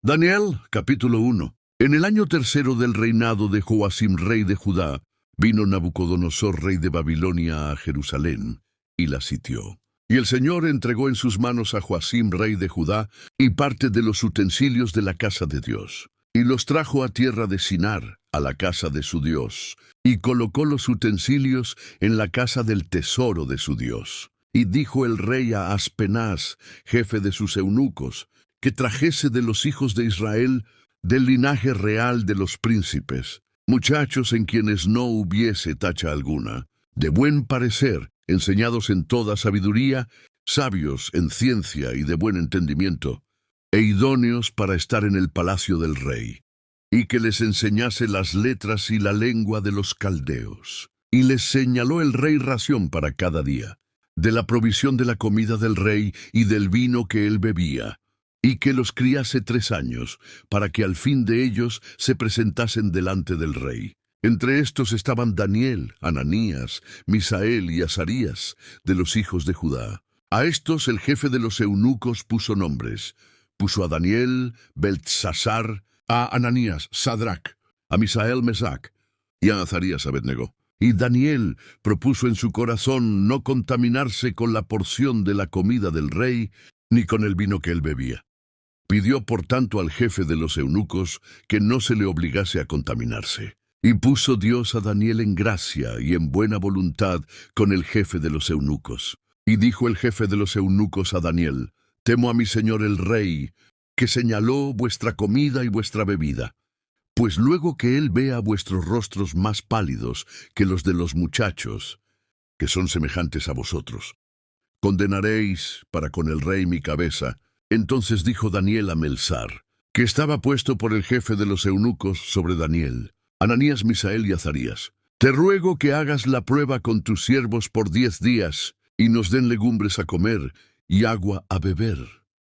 Daniel, capítulo 1. En el año tercero del reinado de Joacim, rey de Judá, vino Nabucodonosor, rey de Babilonia, a Jerusalén, y la sitió. Y el Señor entregó en sus manos a Joacim, rey de Judá, y parte de los utensilios de la casa de Dios, y los trajo a tierra de Sinar, a la casa de su Dios, y colocó los utensilios en la casa del tesoro de su Dios. Y dijo el rey a Aspenaz, jefe de sus eunucos, que trajese de los hijos de Israel, del linaje real de los príncipes, muchachos en quienes no hubiese tacha alguna, de buen parecer, enseñados en toda sabiduría, sabios en ciencia y de buen entendimiento, e idóneos para estar en el palacio del rey, y que les enseñase las letras y la lengua de los caldeos. Y les señaló el rey ración para cada día, de la provisión de la comida del rey y del vino que él bebía, y que los criase 3 años, para que al fin de ellos se presentasen delante del rey. Entre estos estaban Daniel, Ananías, Misael y Azarías, de los hijos de Judá. A estos el jefe de los eunucos puso nombres. Puso a Daniel, Beltsasar, a Ananías, Sadrac, a Misael, Mesac, y a Azarías, Abednego. Y Daniel propuso en su corazón no contaminarse con la porción de la comida del rey, ni con el vino que él bebía. Pidió por tanto al jefe de los eunucos que no se le obligase a contaminarse. Y puso Dios a Daniel en gracia y en buena voluntad con el jefe de los eunucos. Y dijo el jefe de los eunucos a Daniel: Temo a mi señor el rey, que señaló vuestra comida y vuestra bebida. Pues luego que él vea vuestros rostros más pálidos que los de los muchachos, que son semejantes a vosotros, condenaréis para con el rey mi cabeza. Entonces dijo Daniel a Melsar, que estaba puesto por el jefe de los eunucos sobre Daniel, Ananías, Misael y Azarías: Te ruego que hagas la prueba con tus siervos por 10 días, y nos den legumbres a comer y agua a beber.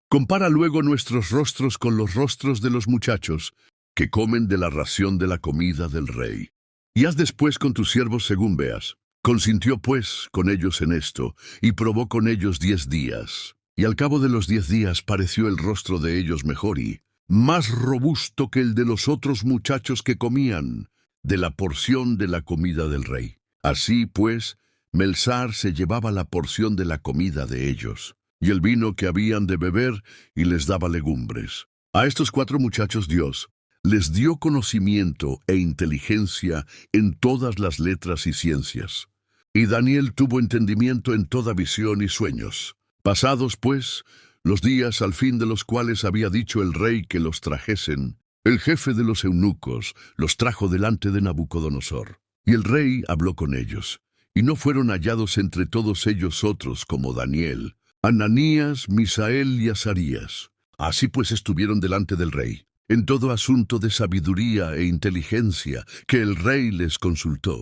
Compara luego nuestros rostros con los rostros de los muchachos, que comen de la ración de la comida del rey. Y haz después con tus siervos según veas. Consintió pues con ellos en esto, y probó con ellos 10 días. Y al cabo de los 10 días pareció el rostro de ellos mejor y más robusto que el de los otros muchachos que comían de la porción de la comida del rey. Así pues, Melsar se llevaba la porción de la comida de ellos, y el vino que habían de beber, y les daba legumbres. A estos 4 muchachos Dios les dio conocimiento e inteligencia en todas las letras y ciencias. Y Daniel tuvo entendimiento en toda visión y sueños. Pasados, pues, los días al fin de los cuales había dicho el rey que los trajesen, el jefe de los eunucos los trajo delante de Nabucodonosor. Y el rey habló con ellos, y no fueron hallados entre todos ellos otros como Daniel, Ananías, Misael y Azarías. Así pues estuvieron delante del rey, en todo asunto de sabiduría e inteligencia que el rey les consultó.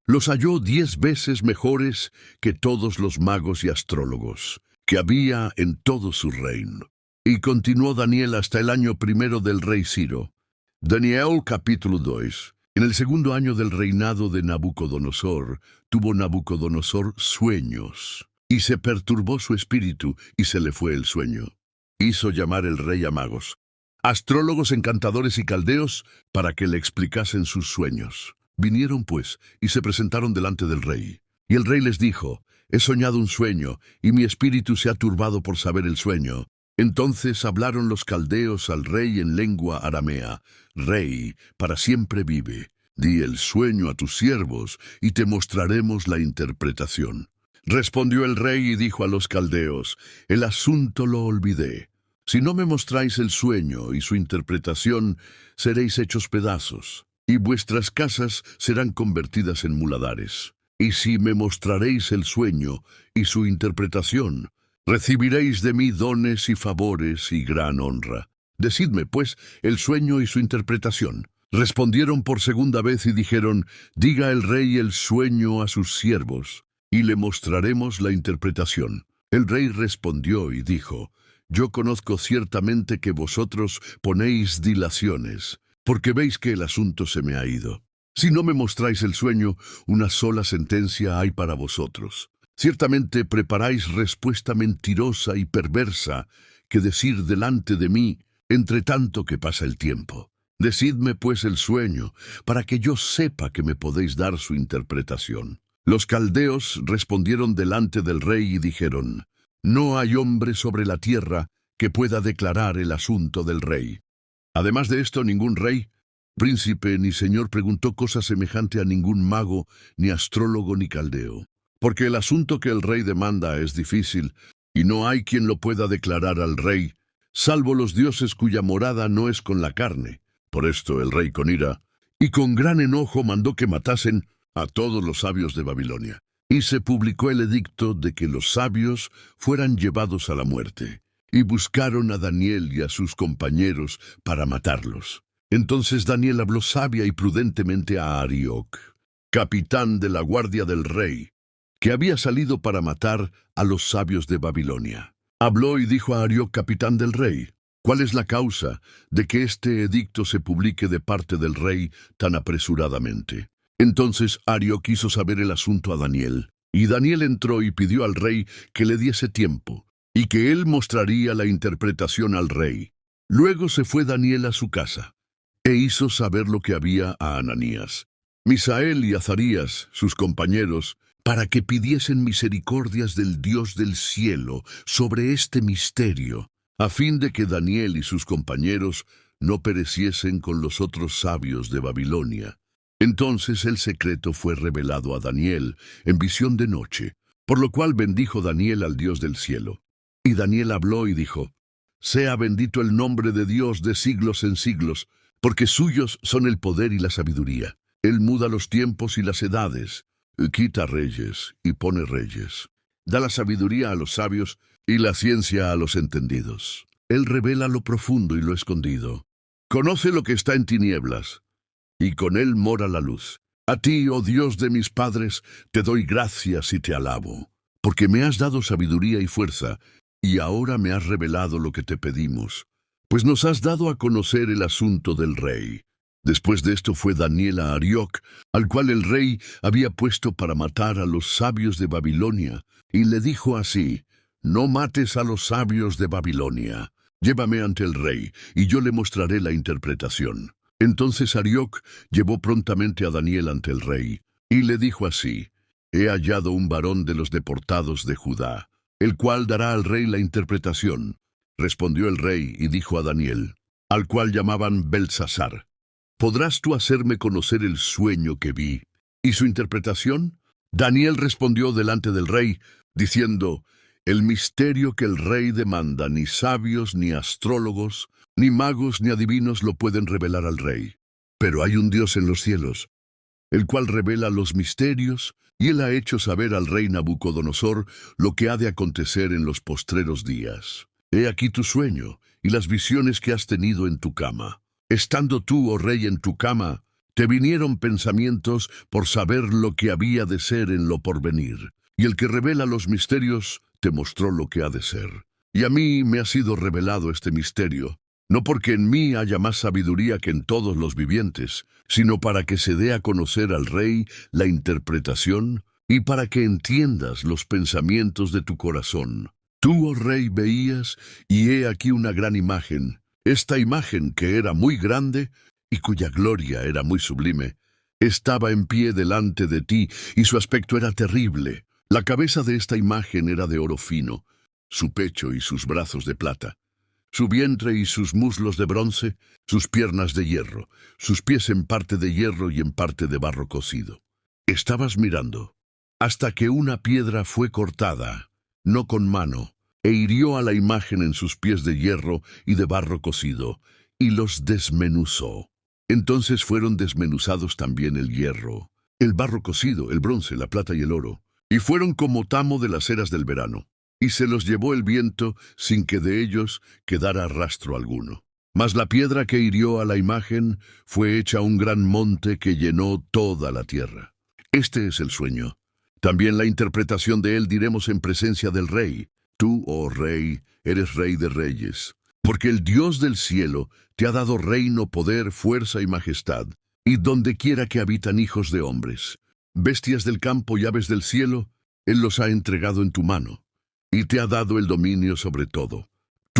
Los halló 10 veces mejores que todos los magos y astrólogos que había en todo su reino. Y continuó Daniel hasta el año primero del rey Ciro. Daniel capítulo 2. En el segundo año del reinado de Nabucodonosor, tuvo Nabucodonosor sueños, y se perturbó su espíritu, y se le fue el sueño. Hizo llamar el rey a magos, astrólogos, encantadores y caldeos, para que le explicasen sus sueños. Vinieron pues, y se presentaron delante del rey. Y el rey les dijo: He soñado un sueño, y mi espíritu se ha turbado por saber el sueño. Entonces hablaron los caldeos al rey en lengua aramea: Rey, para siempre vive. Di el sueño a tus siervos, y te mostraremos la interpretación. Respondió el rey y dijo a los caldeos: El asunto lo olvidé. Si no me mostráis el sueño y su interpretación, seréis hechos pedazos, y vuestras casas serán convertidas en muladares. Y si me mostraréis el sueño y su interpretación, recibiréis de mí dones y favores y gran honra. Decidme, pues, el sueño y su interpretación. Respondieron por segunda vez y dijeron: Diga el rey el sueño a sus siervos, y le mostraremos la interpretación. El rey respondió y dijo: Yo conozco ciertamente que vosotros ponéis dilaciones, porque veis que el asunto se me ha ido. Si no me mostráis el sueño, una sola sentencia hay para vosotros. Ciertamente preparáis respuesta mentirosa y perversa, que decir delante de mí: entre tanto que pasa el tiempo. Decidme pues el sueño, para que yo sepa que me podéis dar su interpretación. Los caldeos respondieron delante del rey y dijeron: No hay hombre sobre la tierra que pueda declarar el asunto del rey. Además de esto, ningún rey, príncipe ni señor preguntó cosa semejante a ningún mago, ni astrólogo, ni caldeo. Porque el asunto que el rey demanda es difícil, y no hay quien lo pueda declarar al rey, salvo los dioses cuya morada no es con la carne. Por esto el rey, con ira y con gran enojo, mandó que matasen a todos los sabios de Babilonia. Y se publicó el edicto de que los sabios fueran llevados a la muerte. Y buscaron a Daniel y a sus compañeros para matarlos. Entonces Daniel habló sabia y prudentemente a Arioc, capitán de la guardia del rey, que había salido para matar a los sabios de Babilonia. Habló y dijo a Arioc, capitán del rey: ¿Cuál es la causa de que este edicto se publique de parte del rey tan apresuradamente? Entonces Arioc quiso saber el asunto a Daniel, y Daniel entró y pidió al rey que le diese tiempo, y que él mostraría la interpretación al rey. Luego se fue Daniel a su casa, e hizo saber lo que había a Ananías, Misael y Azarías, sus compañeros, para que pidiesen misericordias del Dios del cielo sobre este misterio, a fin de que Daniel y sus compañeros no pereciesen con los otros sabios de Babilonia. Entonces el secreto fue revelado a Daniel en visión de noche, por lo cual bendijo Daniel al Dios del cielo. Y Daniel habló y dijo: Sea bendito el nombre de Dios de siglos en siglos, porque suyos son el poder y la sabiduría. Él muda los tiempos y las edades, quita reyes y pone reyes. Da la sabiduría a los sabios y la ciencia a los entendidos. Él revela lo profundo y lo escondido. Conoce lo que está en tinieblas, y con él mora la luz. A ti, oh Dios de mis padres, te doy gracias y te alabo, porque me has dado sabiduría y fuerza, y ahora me has revelado lo que te pedimos, pues nos has dado a conocer el asunto del rey. Después de esto fue Daniel a Arioc, al cual el rey había puesto para matar a los sabios de Babilonia, y le dijo así: No mates a los sabios de Babilonia. Llévame ante el rey, y yo le mostraré la interpretación. Entonces Arioc llevó prontamente a Daniel ante el rey, y le dijo así: He hallado un varón de los deportados de Judá, el cual dará al rey la interpretación. Respondió el rey y dijo a Daniel, al cual llamaban Belsasar: ¿Podrás tú hacerme conocer el sueño que vi y su interpretación? Daniel respondió delante del rey, diciendo: El misterio que el rey demanda, ni sabios, ni astrólogos, ni magos, ni adivinos lo pueden revelar al rey. Pero hay un Dios en los cielos, el cual revela los misterios, y él ha hecho saber al rey Nabucodonosor lo que ha de acontecer en los postreros días. He aquí tu sueño y las visiones que has tenido en tu cama. Estando tú, oh rey, en tu cama, te vinieron pensamientos por saber lo que había de ser en lo porvenir. Y el que revela los misterios te mostró lo que ha de ser. Y a mí me ha sido revelado este misterio, no porque en mí haya más sabiduría que en todos los vivientes, sino para que se dé a conocer al rey la interpretación, y para que entiendas los pensamientos de tu corazón. Tú, oh rey, veías, y he aquí una gran imagen. Esta imagen, que era muy grande, y cuya gloria era muy sublime, estaba en pie delante de ti, y su aspecto era terrible. La cabeza de esta imagen era de oro fino, su pecho y sus brazos de plata, su vientre y sus muslos de bronce, sus piernas de hierro, sus pies en parte de hierro y en parte de barro cocido. Estabas mirando, hasta que una piedra fue cortada, no con mano, e hirió a la imagen en sus pies de hierro y de barro cocido, y los desmenuzó. Entonces fueron desmenuzados también el hierro, el barro cocido, el bronce, la plata y el oro, y fueron como tamo de las eras del verano, y se los llevó el viento sin que de ellos quedara rastro alguno. Mas la piedra que hirió a la imagen fue hecha un gran monte que llenó toda la tierra. Este es el sueño. También la interpretación de él diremos en presencia del rey. Tú, oh rey, eres rey de reyes, porque el Dios del cielo te ha dado reino, poder, fuerza y majestad, y donde quiera que habitan hijos de hombres, bestias del campo y aves del cielo, él los ha entregado en tu mano, y te ha dado el dominio sobre todo.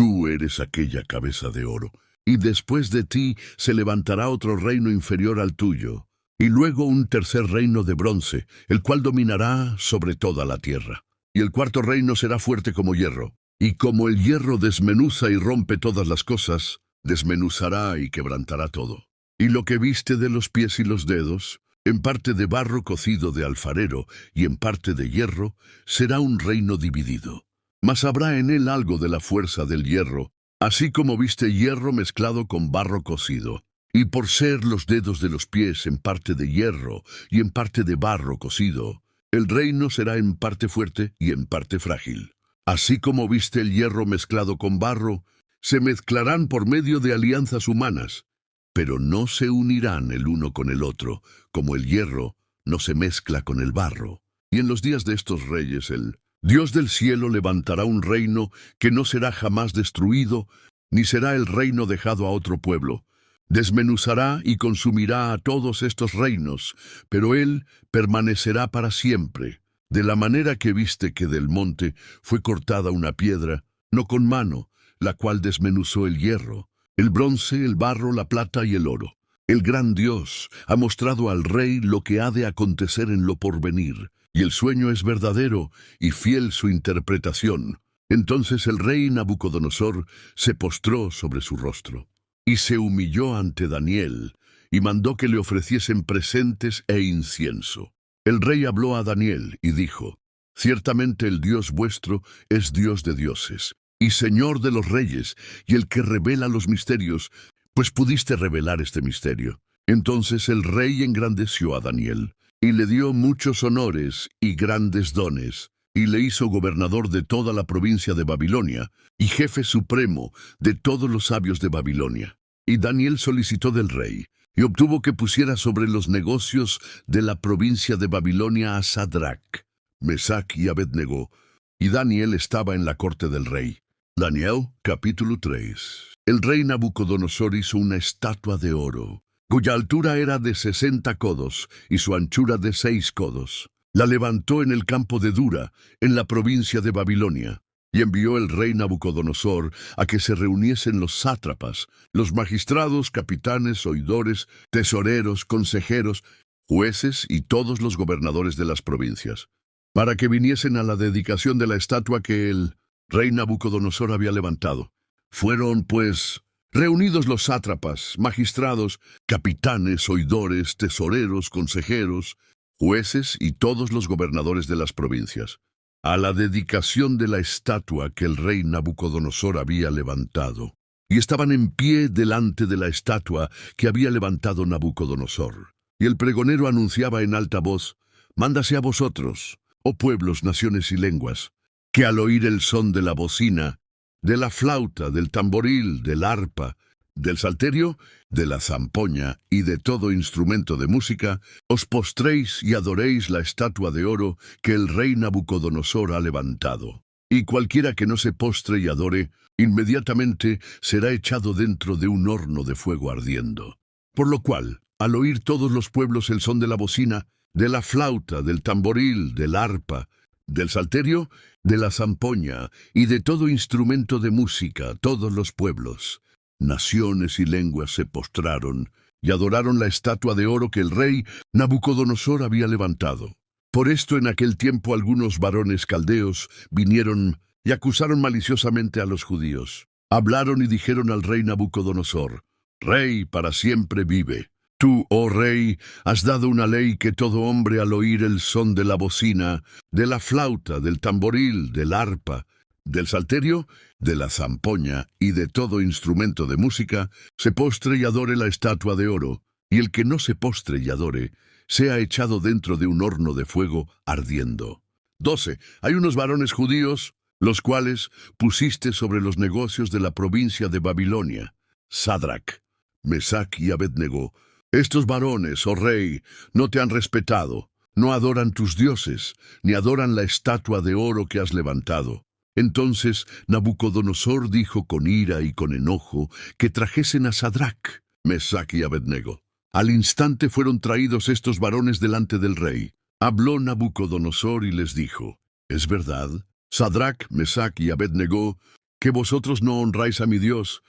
Tú eres aquella cabeza de oro, y después de ti se levantará otro reino inferior al tuyo, y luego un tercer reino de bronce, el cual dominará sobre toda la tierra. Y el cuarto reino será fuerte como hierro, y como el hierro desmenuza y rompe todas las cosas, desmenuzará y quebrantará todo. Y lo que viste de los pies y los dedos, en parte de barro cocido de alfarero y en parte de hierro, será un reino dividido. Mas habrá en él algo de la fuerza del hierro, así como viste hierro mezclado con barro cocido. Y por ser los dedos de los pies en parte de hierro y en parte de barro cocido, el reino será en parte fuerte y en parte frágil. Así como viste el hierro mezclado con barro, se mezclarán por medio de alianzas humanas, pero no se unirán el uno con el otro, como el hierro no se mezcla con el barro. Y en los días de estos reyes el Dios del cielo levantará un reino que no será jamás destruido, ni será el reino dejado a otro pueblo. Desmenuzará y consumirá a todos estos reinos, pero él permanecerá para siempre. De la manera que viste que del monte fue cortada una piedra, no con mano, la cual desmenuzó el hierro, el bronce, el barro, la plata y el oro. El gran Dios ha mostrado al rey lo que ha de acontecer en lo porvenir, y el sueño es verdadero y fiel su interpretación. Entonces el rey Nabucodonosor se postró sobre su rostro, y se humilló ante Daniel, y mandó que le ofreciesen presentes e incienso. El rey habló a Daniel y dijo: Ciertamente el Dios vuestro es Dios de dioses, y Señor de los reyes, y el que revela los misterios, pues pudiste revelar este misterio. Entonces el rey engrandeció a Daniel, y le dio muchos honores y grandes dones, y le hizo gobernador de toda la provincia de Babilonia, y jefe supremo de todos los sabios de Babilonia. Y Daniel solicitó del rey, y obtuvo que pusiera sobre los negocios de la provincia de Babilonia a Sadrach, Mesach y Abednego, y Daniel estaba en la corte del rey. Daniel, capítulo 3. El rey Nabucodonosor hizo una estatua de oro, cuya altura era de 60 codos y su anchura de 6 codos. La levantó en el campo de Dura, en la provincia de Babilonia, y envió el rey Nabucodonosor a que se reuniesen los sátrapas, los magistrados, capitanes, oidores, tesoreros, consejeros, jueces y todos los gobernadores de las provincias, para que viniesen a la dedicación de la estatua que el rey Nabucodonosor había levantado. Fueron, pues, reunidos los sátrapas, magistrados, capitanes, oidores, tesoreros, consejeros, jueces y todos los gobernadores de las provincias, a la dedicación de la estatua que el rey Nabucodonosor había levantado. Y estaban en pie delante de la estatua que había levantado Nabucodonosor. Y el pregonero anunciaba en alta voz: Mándase a vosotros, oh pueblos, naciones y lenguas, que al oír el son de la bocina, de la flauta, del tamboril, del arpa, del salterio, de la zampoña y de todo instrumento de música, os postréis y adoréis la estatua de oro que el rey Nabucodonosor ha levantado. Y cualquiera que no se postre y adore, inmediatamente será echado dentro de un horno de fuego ardiendo. Por lo cual, al oír todos los pueblos el son de la bocina, de la flauta, del tamboril, del arpa, del salterio, de la zampoña y de todo instrumento de música, todos los pueblos, naciones y lenguas se postraron y adoraron la estatua de oro que el rey Nabucodonosor había levantado. Por esto en aquel tiempo algunos varones caldeos vinieron y acusaron maliciosamente a los judíos. Hablaron y dijeron al rey Nabucodonosor: Rey, para siempre vive. Tú, oh rey, has dado una ley que todo hombre al oír el son de la bocina, de la flauta, del tamboril, del arpa, del salterio, de la zampoña y de todo instrumento de música, se postre y adore la estatua de oro, y el que no se postre y adore, sea echado dentro de un horno de fuego ardiendo. 12. Hay unos varones judíos, los cuales pusiste sobre los negocios de la provincia de Babilonia, Sadrach, Mesach y Abednego. Estos varones, oh rey, no te han respetado, no adoran tus dioses, ni adoran la estatua de oro que has levantado. Entonces Nabucodonosor dijo con ira y con enojo que trajesen a Sadrach, Mesach y Abednego. Al instante fueron traídos estos varones delante del rey. Habló Nabucodonosor y les dijo: ¿Es verdad, Sadrach, Mesach y Abednego, ¿Que vosotros no honráis a mi Dios,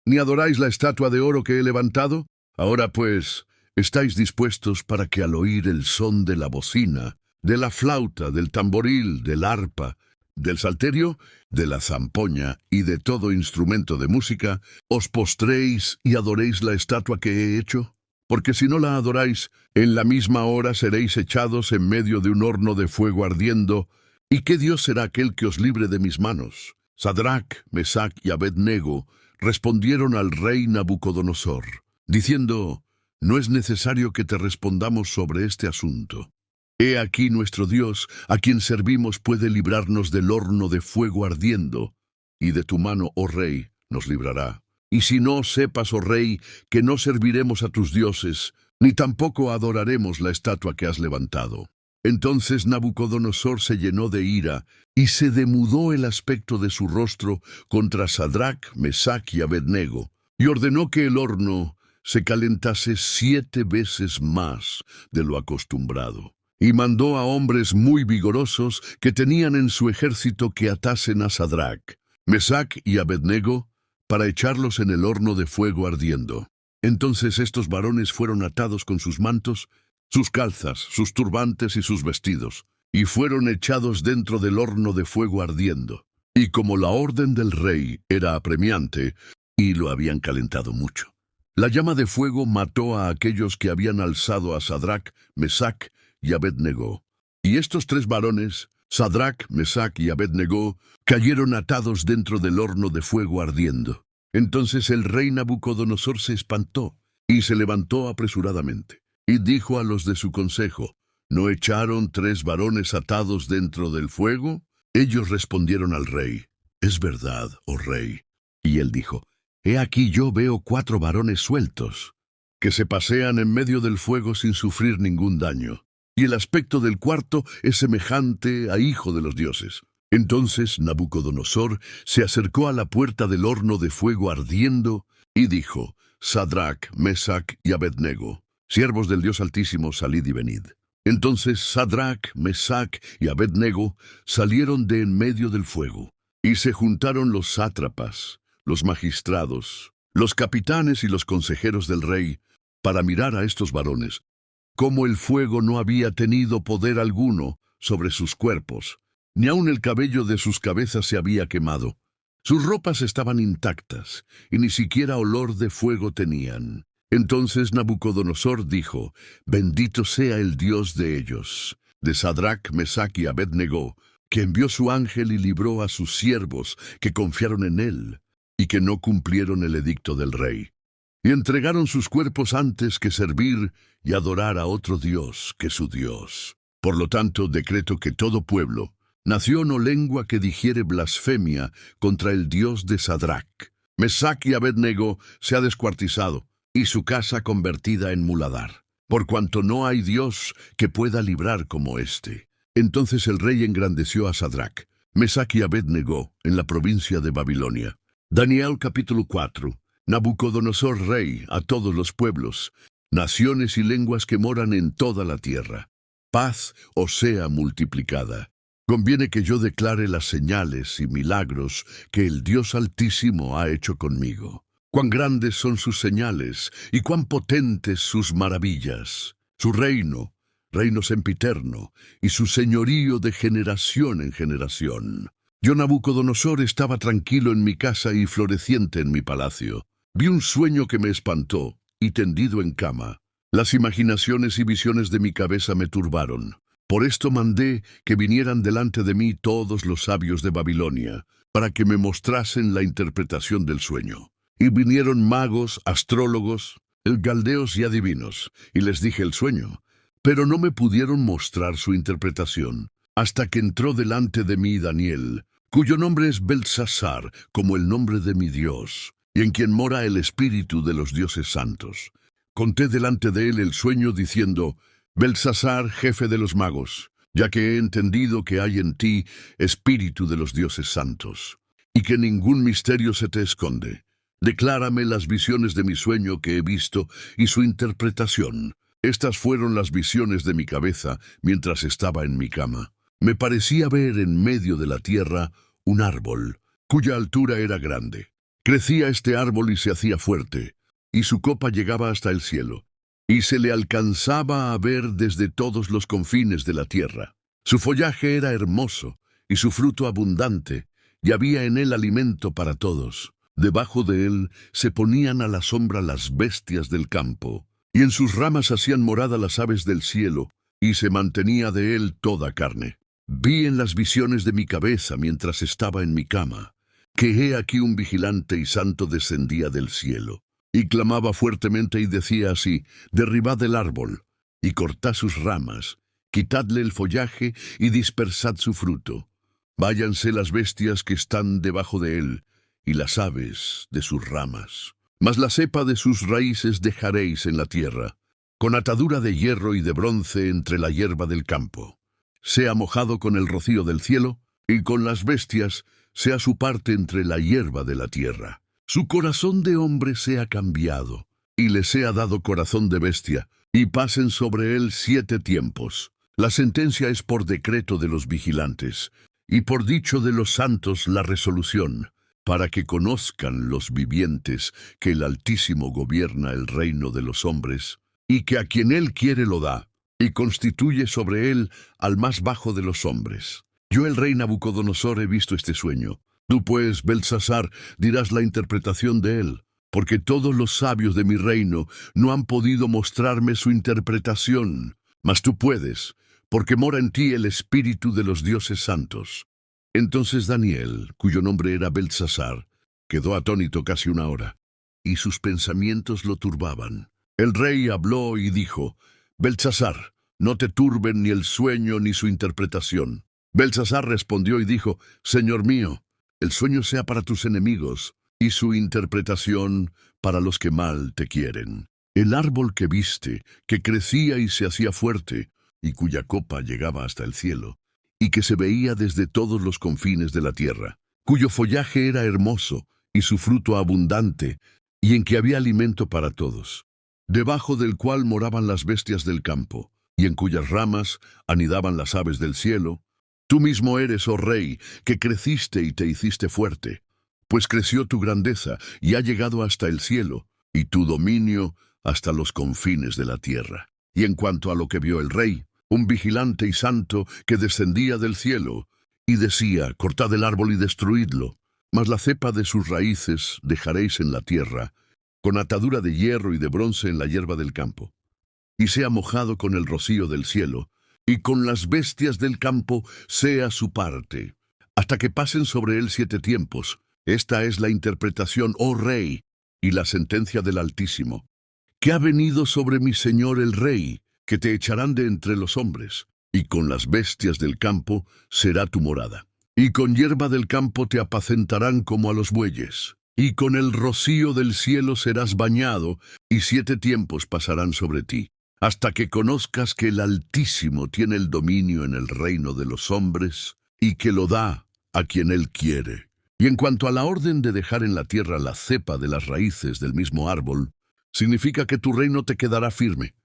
ni adoráis la estatua de oro que he levantado? Ahora pues, estáis dispuestos para que al oír el son de la bocina, de la flauta, del tamboril, del arpa, del salterio, de la zampoña y de todo instrumento de música, os postréis y adoréis la estatua que he hecho? Porque si no la adoráis, en la misma hora seréis echados en medio de un horno de fuego ardiendo. ¿Y qué Dios será aquel que os libre de mis manos? Sadrac, Mesac y Abed-nego respondieron al rey Nabucodonosor, diciendo: no es necesario que te respondamos sobre este asunto. He aquí nuestro Dios, a quien servimos, puede librarnos del horno de fuego ardiendo, y de tu mano, oh rey, nos librará. Y si no, sepas, oh rey, que no serviremos a tus dioses, ni tampoco adoraremos la estatua que has levantado. Entonces Nabucodonosor se llenó de ira, y se demudó el aspecto de su rostro contra Sadrac, Mesac y Abed-nego, y ordenó que el horno se calentase 7 veces más de lo acostumbrado. Y mandó a hombres muy vigorosos que tenían en su ejército que atasen a Sadrac, Mesac y Abed-nego para echarlos en el horno de fuego ardiendo. Entonces estos varones fueron atados con sus mantos, sus calzas, sus turbantes y sus vestidos, y fueron echados dentro del horno de fuego ardiendo. Y como la orden del rey era apremiante, y lo habían calentado mucho, la llama de fuego mató a aquellos que habían alzado a Sadrac, Mesac y Abed-nego. Y estos 3 varones, Sadrac, Mesac y Abed-nego, cayeron atados dentro del horno de fuego ardiendo. Entonces el rey Nabucodonosor se espantó y se levantó apresuradamente, y dijo a los de su consejo: ¿no echaron 3 varones atados dentro del fuego? Ellos respondieron al rey: es verdad, oh rey. Y él dijo: he aquí yo veo 4 varones sueltos, que se pasean en medio del fuego sin sufrir ningún daño, y el aspecto del cuarto es semejante a hijo de los dioses. Entonces Nabucodonosor se acercó a la puerta del horno de fuego ardiendo, y dijo: Sadrac, Mesac y Abed-nego, siervos del Dios Altísimo, salid y venid. Entonces Sadrac, Mesac y Abed-nego salieron de en medio del fuego, y se juntaron los sátrapas, los magistrados, los capitanes y los consejeros del rey, para mirar a estos varones, como el fuego no había tenido poder alguno sobre sus cuerpos, ni aun el cabello de sus cabezas se había quemado. Sus ropas estaban intactas, y ni siquiera olor de fuego tenían. Entonces Nabucodonosor dijo: bendito sea el Dios de ellos, de Sadrac, Mesac y Abed-nego, que envió su ángel y libró a sus siervos que confiaron en él, y que no cumplieron el edicto del rey, y entregaron sus cuerpos antes que servir y adorar a otro Dios que su Dios. Por lo tanto, decreto que todo pueblo, nación o lengua que dijere blasfemia contra el Dios de Sadrac, Mesac y Abed-nego sea descuartizado, y su casa convertida en muladar, por cuanto no hay Dios que pueda librar como éste. Entonces el rey engrandeció a Sadrac, Mesac y Abed-nego en la provincia de Babilonia. Daniel capítulo 4. Nabucodonosor rey a todos los pueblos, naciones y lenguas que moran en toda la tierra. Paz os sea multiplicada. Conviene que yo declare las señales y milagros que el Dios Altísimo ha hecho conmigo. Cuán grandes son sus señales y cuán potentes sus maravillas. Su reino, reino sempiterno, y su señorío de generación en generación. Yo, Nabucodonosor, estaba tranquilo en mi casa y floreciente en mi palacio. Vi un sueño que me espantó, y tendido en cama, las imaginaciones y visiones de mi cabeza me turbaron. Por esto mandé que vinieran delante de mí todos los sabios de Babilonia, para que me mostrasen la interpretación del sueño. Y vinieron magos, astrólogos, galdeos y adivinos, y les dije el sueño, pero no me pudieron mostrar su interpretación, hasta que entró delante de mí Daniel, cuyo nombre es Beltsasar, como el nombre de mi Dios, y en quien mora el espíritu de los dioses santos. Conté delante de él el sueño, diciendo: Beltsasar, jefe de los magos, ya que he entendido que hay en ti espíritu de los dioses santos, y que ningún misterio se te esconde. Declárame las visiones de mi sueño que he visto y su interpretación. Estas fueron las visiones de mi cabeza mientras estaba en mi cama. Me parecía ver en medio de la tierra un árbol, cuya altura era grande. Crecía este árbol y se hacía fuerte, y su copa llegaba hasta el cielo, y se le alcanzaba a ver desde todos los confines de la tierra. Su follaje era hermoso, y su fruto abundante, y había en él alimento para todos. Debajo de él se ponían a la sombra las bestias del campo, y en sus ramas hacían morada las aves del cielo, y se mantenía de él toda carne. Vi en las visiones de mi cabeza mientras estaba en mi cama, que he aquí un vigilante y santo descendía del cielo, y clamaba fuertemente y decía así: derribad el árbol, y cortad sus ramas, quitadle el follaje y dispersad su fruto. Váyanse las bestias que están debajo de él, y las aves de sus ramas. Mas la cepa de sus raíces dejaréis en la tierra, con atadura de hierro y de bronce entre la hierba del campo. Sea mojado con el rocío del cielo, y con las bestias sea su parte entre la hierba de la tierra. Su corazón de hombre sea cambiado, y le sea dado corazón de bestia, y pasen sobre él 7 tiempos. La sentencia es por decreto de los vigilantes, y por dicho de los santos la resolución, para que conozcan los vivientes que el Altísimo gobierna el reino de los hombres, y que a quien él quiere lo da, y constituye sobre él al más bajo de los hombres. Yo, el rey Nabucodonosor, he visto este sueño. Tú, pues, Beltsasar, dirás la interpretación de él, porque todos los sabios de mi reino no han podido mostrarme su interpretación. Mas tú puedes, porque mora en ti el espíritu de los dioses santos. Entonces Daniel, cuyo nombre era Beltsasar, quedó atónito casi 1 hora, y sus pensamientos lo turbaban. El rey habló y dijo: Beltsasar, no te turben ni el sueño ni su interpretación. Beltsasar respondió y dijo: Señor mío, el sueño sea para tus enemigos, y su interpretación para los que mal te quieren. El árbol que viste, que crecía y se hacía fuerte, y cuya copa llegaba hasta el cielo, y que se veía desde todos los confines de la tierra, cuyo follaje era hermoso, y su fruto abundante, y en que había alimento para todos, debajo del cual moraban las bestias del campo, y en cuyas ramas anidaban las aves del cielo. Tú mismo eres, oh rey, que creciste y te hiciste fuerte, pues creció tu grandeza y ha llegado hasta el cielo, y tu dominio hasta los confines de la tierra. Y en cuanto a lo que vio el rey, un vigilante y santo que descendía del cielo, y decía: cortad el árbol y destruidlo, mas la cepa de sus raíces dejaréis en la tierra, con atadura de hierro y de bronce en la hierba del campo, y sea mojado con el rocío del cielo, y con las bestias del campo sea su parte, hasta que pasen sobre él 7 tiempos. Esta es la interpretación, oh rey, y la sentencia del Altísimo, que ha venido sobre mi señor el rey, que te echarán de entre los hombres, y con las bestias del campo será tu morada. Y con hierba del campo te apacentarán como a los bueyes, y con el rocío del cielo serás bañado, y 7 tiempos pasarán sobre ti, hasta que conozcas que el Altísimo tiene el dominio en el reino de los hombres, y que lo da a quien él quiere. Y en cuanto a la orden de dejar en la tierra la cepa de las raíces del mismo árbol, significa que tu reino te quedará firme,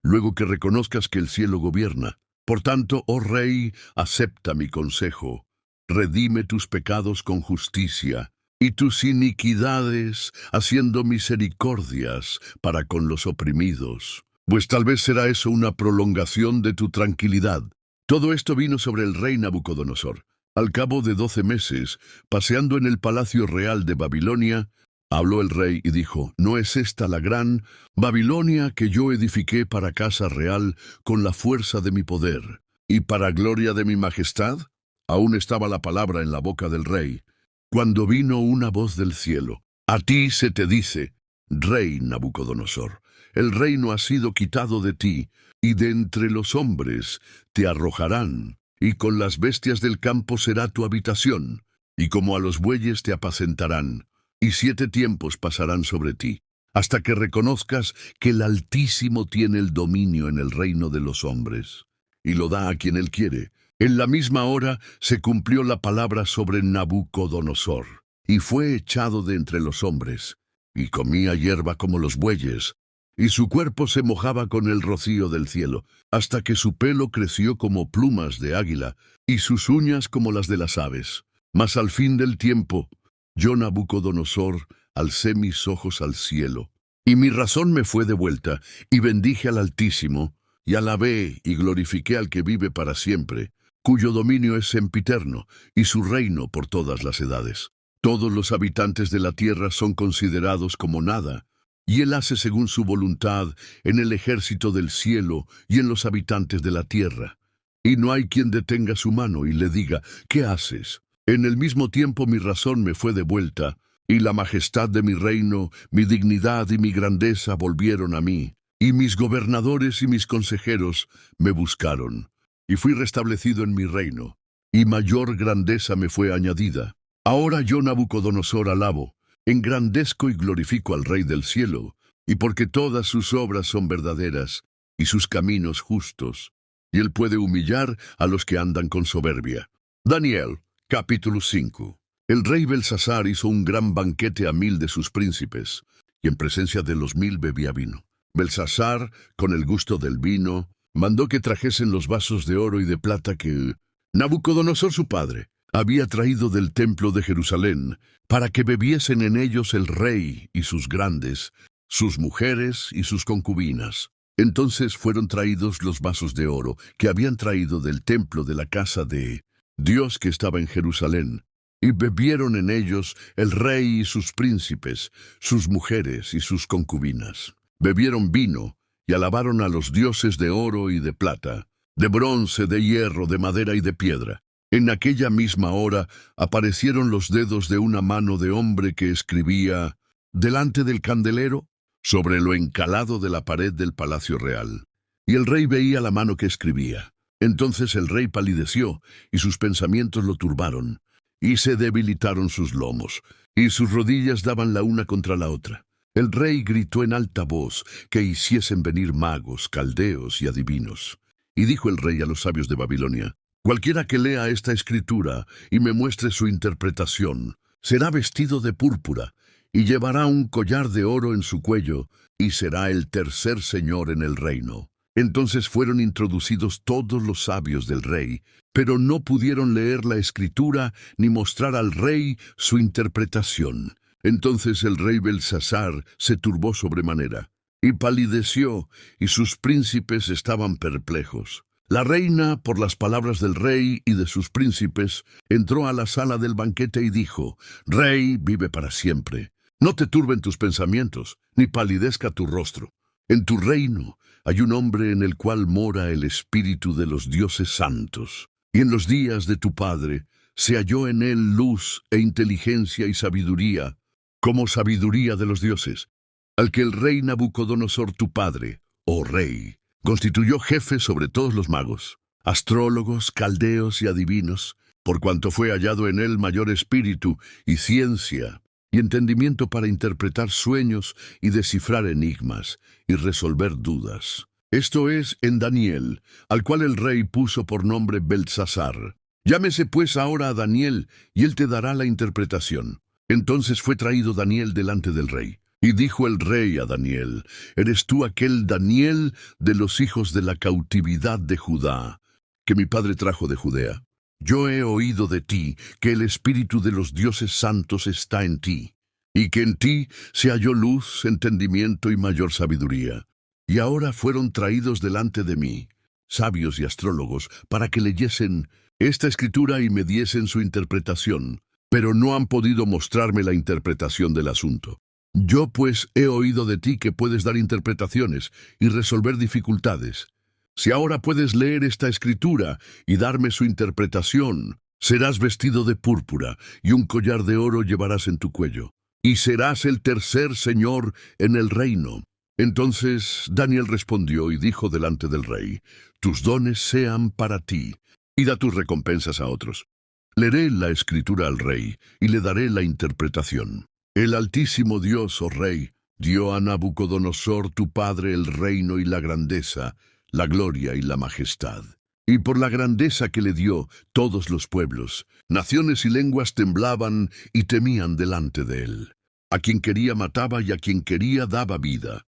luego que reconozcas que el cielo gobierna. Por tanto, oh rey, acepta mi consejo, redime tus pecados con justicia, y tus iniquidades haciendo misericordias para con los oprimidos, pues tal vez será eso una prolongación de tu tranquilidad. Todo esto vino sobre el rey Nabucodonosor. Al cabo de 12 meses, paseando en el palacio real de Babilonia, habló el rey y dijo: ¿no es esta la gran Babilonia que yo edifiqué para casa real con la fuerza de mi poder y para gloria de mi majestad? Aún estaba la palabra en la boca del rey, cuando vino una voz del cielo: a ti se te dice, rey Nabucodonosor, el reino ha sido quitado de ti, y de entre los hombres te arrojarán, y con las bestias del campo será tu habitación, y como a los bueyes te apacentarán, y 7 tiempos pasarán sobre ti, hasta que reconozcas que el Altísimo tiene el dominio en el reino de los hombres, y lo da a quien él quiere. En la misma hora se cumplió la palabra sobre Nabucodonosor, y fue echado de entre los hombres, y comía hierba como los bueyes, y su cuerpo se mojaba con el rocío del cielo, hasta que su pelo creció como plumas de águila, y sus uñas como las de las aves. Mas al fin del tiempo, yo, Nabucodonosor, alcé mis ojos al cielo, y mi razón me fue devuelta, y bendije al Altísimo, y alabé y glorifiqué al que vive para siempre, cuyo dominio es sempiterno, y su reino por todas las edades. Todos los habitantes de la tierra son considerados como nada, y él hace según su voluntad en el ejército del cielo y en los habitantes de la tierra. Y no hay quien detenga su mano y le diga, ¿qué haces? En el mismo tiempo mi razón me fue devuelta, y la majestad de mi reino, mi dignidad y mi grandeza volvieron a mí, y mis gobernadores y mis consejeros me buscaron, y fui restablecido en mi reino, y mayor grandeza me fue añadida. Ahora yo, Nabucodonosor, alabo, engrandezco y glorifico al Rey del cielo, y porque todas sus obras son verdaderas, y sus caminos justos, y él puede humillar a los que andan con soberbia. Daniel, capítulo 5. El rey Belsasar hizo un gran banquete a 1000 de sus príncipes, y en presencia de los 1000 bebía vino. Belsasar, con el gusto del vino, mandó que trajesen los vasos de oro y de plata que Nabucodonosor su padre había traído del templo de Jerusalén, para que bebiesen en ellos el rey y sus grandes, sus mujeres y sus concubinas. Entonces fueron traídos los vasos de oro que habían traído del templo de la casa de Dios que estaba en Jerusalén, y bebieron en ellos el rey y sus príncipes, sus mujeres y sus concubinas. Bebieron vino y alabaron a los dioses de oro y de plata, de bronce, de hierro, de madera y de piedra. En aquella misma hora aparecieron los dedos de una mano de hombre que escribía delante del candelero sobre lo encalado de la pared del palacio real. Y el rey veía la mano que escribía. Entonces el rey palideció, y sus pensamientos lo turbaron, y se debilitaron sus lomos, y sus rodillas daban la una contra la otra. El rey gritó en alta voz que hiciesen venir magos, caldeos y adivinos. Y dijo el rey a los sabios de Babilonia: cualquiera que lea esta escritura y me muestre su interpretación, será vestido de púrpura, y llevará un collar de oro en su cuello, y será el tercer señor en el reino. Entonces fueron introducidos todos los sabios del rey, pero no pudieron leer la escritura ni mostrar al rey su interpretación. Entonces el rey Belsasar se turbó sobremanera, y palideció, y sus príncipes estaban perplejos. La reina, por las palabras del rey y de sus príncipes, entró a la sala del banquete y dijo: Rey, vive para siempre. No te turben tus pensamientos, ni palidezca tu rostro. En tu reino hay un hombre en el cual mora el espíritu de los dioses santos. Y en los días de tu padre se halló en él luz e inteligencia y sabiduría, como sabiduría de los dioses, al que el rey Nabucodonosor tu padre, oh rey, constituyó jefe sobre todos los magos, astrólogos, caldeos y adivinos, por cuanto fue hallado en él mayor espíritu y ciencia y entendimiento para interpretar sueños y descifrar enigmas y resolver dudas. Esto es en Daniel, al cual el rey puso por nombre Belsasar. Llámese pues ahora a Daniel, y él te dará la interpretación. Entonces fue traído Daniel delante del rey. Y dijo el rey a Daniel: ¿Eres tú aquel Daniel de los hijos de la cautividad de Judá, que mi padre trajo de Judea? Yo he oído de ti que el espíritu de los dioses santos está en ti, y que en ti se halló luz, entendimiento y mayor sabiduría. Y ahora fueron traídos delante de mí sabios y astrólogos para que leyesen esta escritura y me diesen su interpretación, pero no han podido mostrarme la interpretación del asunto. Yo pues he oído de ti que puedes dar interpretaciones y resolver dificultades. Si ahora puedes leer esta escritura y darme su interpretación, serás vestido de púrpura y un collar de oro llevarás en tu cuello, y serás el tercer señor en el reino. Entonces Daniel respondió y dijo delante del rey: Tus dones sean para ti, y da tus recompensas a otros. Leeré la escritura al rey y le daré la interpretación. El Altísimo Dios, oh rey, dio a Nabucodonosor tu padre el reino y la grandeza, la gloria y la majestad. Y por la grandeza que le dio, todos los pueblos, naciones y lenguas temblaban y temían delante de él. A quien quería mataba y a quien quería daba vida.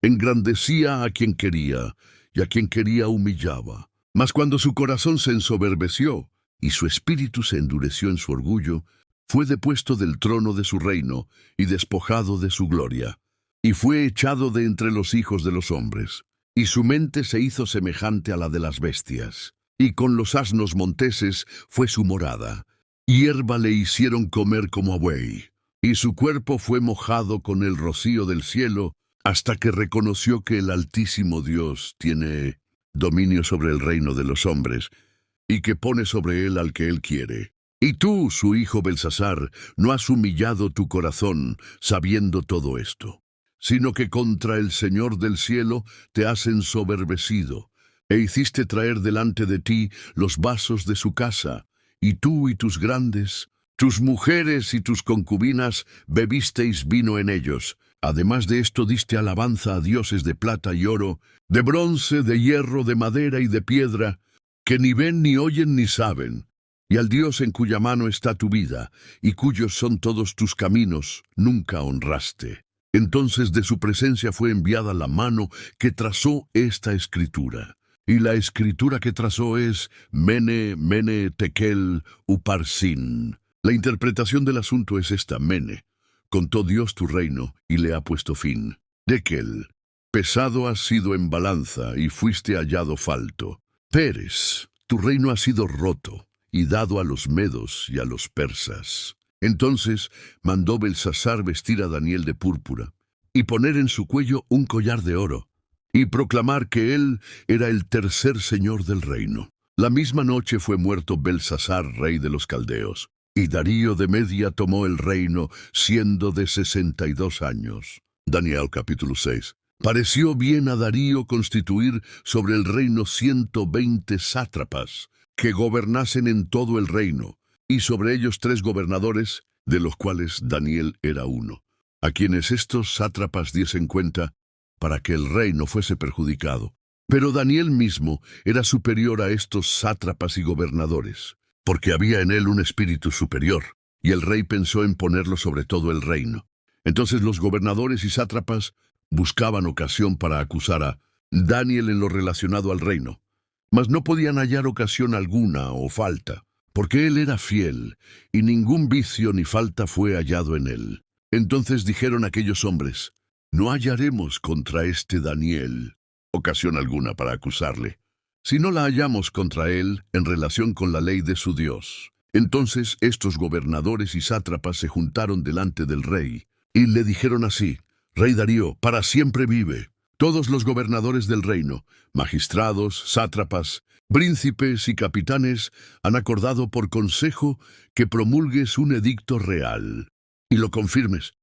Engrandecía a quien quería y a quien quería humillaba. Mas cuando su corazón se ensoberbeció, y su espíritu se endureció en su orgullo, fue depuesto del trono de su reino y despojado de su gloria, y fue echado de entre los hijos de los hombres, y su mente se hizo semejante a la de las bestias, y con los asnos monteses fue su morada. Hierba le hicieron comer como a buey, y su cuerpo fue mojado con el rocío del cielo, hasta que reconoció que el Altísimo Dios tiene dominio sobre el reino de los hombres, y que pone sobre él al que él quiere. Y tú, su hijo Belsasar, no has humillado tu corazón, sabiendo todo esto, sino que contra el Señor del cielo te has ensoberbecido, e hiciste traer delante de ti los vasos de su casa, y tú y tus grandes, tus mujeres y tus concubinas bebisteis vino en ellos. Además de esto diste alabanza a dioses de plata y oro, de bronce, de hierro, de madera y de piedra, que ni ven, ni oyen, ni saben, y al Dios en cuya mano está tu vida, y cuyos son todos tus caminos, nunca honraste. Entonces de su presencia fue enviada la mano que trazó esta escritura. Y la escritura que trazó es Mene, Mene, Tekel, Uparsin. La interpretación del asunto es esta: Mene, contó Dios tu reino y le ha puesto fin. Tekel, pesado has sido en balanza y fuiste hallado falto. Peres, tu reino ha sido roto y dado a los medos y a los persas. Entonces mandó Belsasar vestir a Daniel de púrpura y poner en su cuello un collar de oro, y proclamar que él era el tercer señor del reino. La misma noche fue muerto Belsasar, rey de los caldeos, y Darío de Media tomó el reino, siendo de 62 años. Daniel capítulo 6. Pareció bien a Darío constituir sobre el reino 120 sátrapas, que gobernasen en todo el reino, y sobre ellos 3 gobernadores, de los cuales Daniel era uno, a quienes estos sátrapas diesen cuenta, para que el rey no fuese perjudicado. Pero Daniel mismo era superior a estos sátrapas y gobernadores, porque había en él un espíritu superior, y el rey pensó en ponerlo sobre todo el reino. Entonces los gobernadores y sátrapas buscaban ocasión para acusar a Daniel en lo relacionado al reino, mas no podían hallar ocasión alguna o falta, porque él era fiel, y ningún vicio ni falta fue hallado en él. Entonces dijeron aquellos hombres: no hallaremos contra este Daniel ocasión alguna para acusarle, si no la hallamos contra él en relación con la ley de su Dios. Entonces estos gobernadores y sátrapas se juntaron delante del rey, y le dijeron así: Rey Darío, para siempre vive. Todos los gobernadores del reino, magistrados, sátrapas, príncipes y capitanes, han acordado por consejo que promulgues un edicto real, y lo confirmes,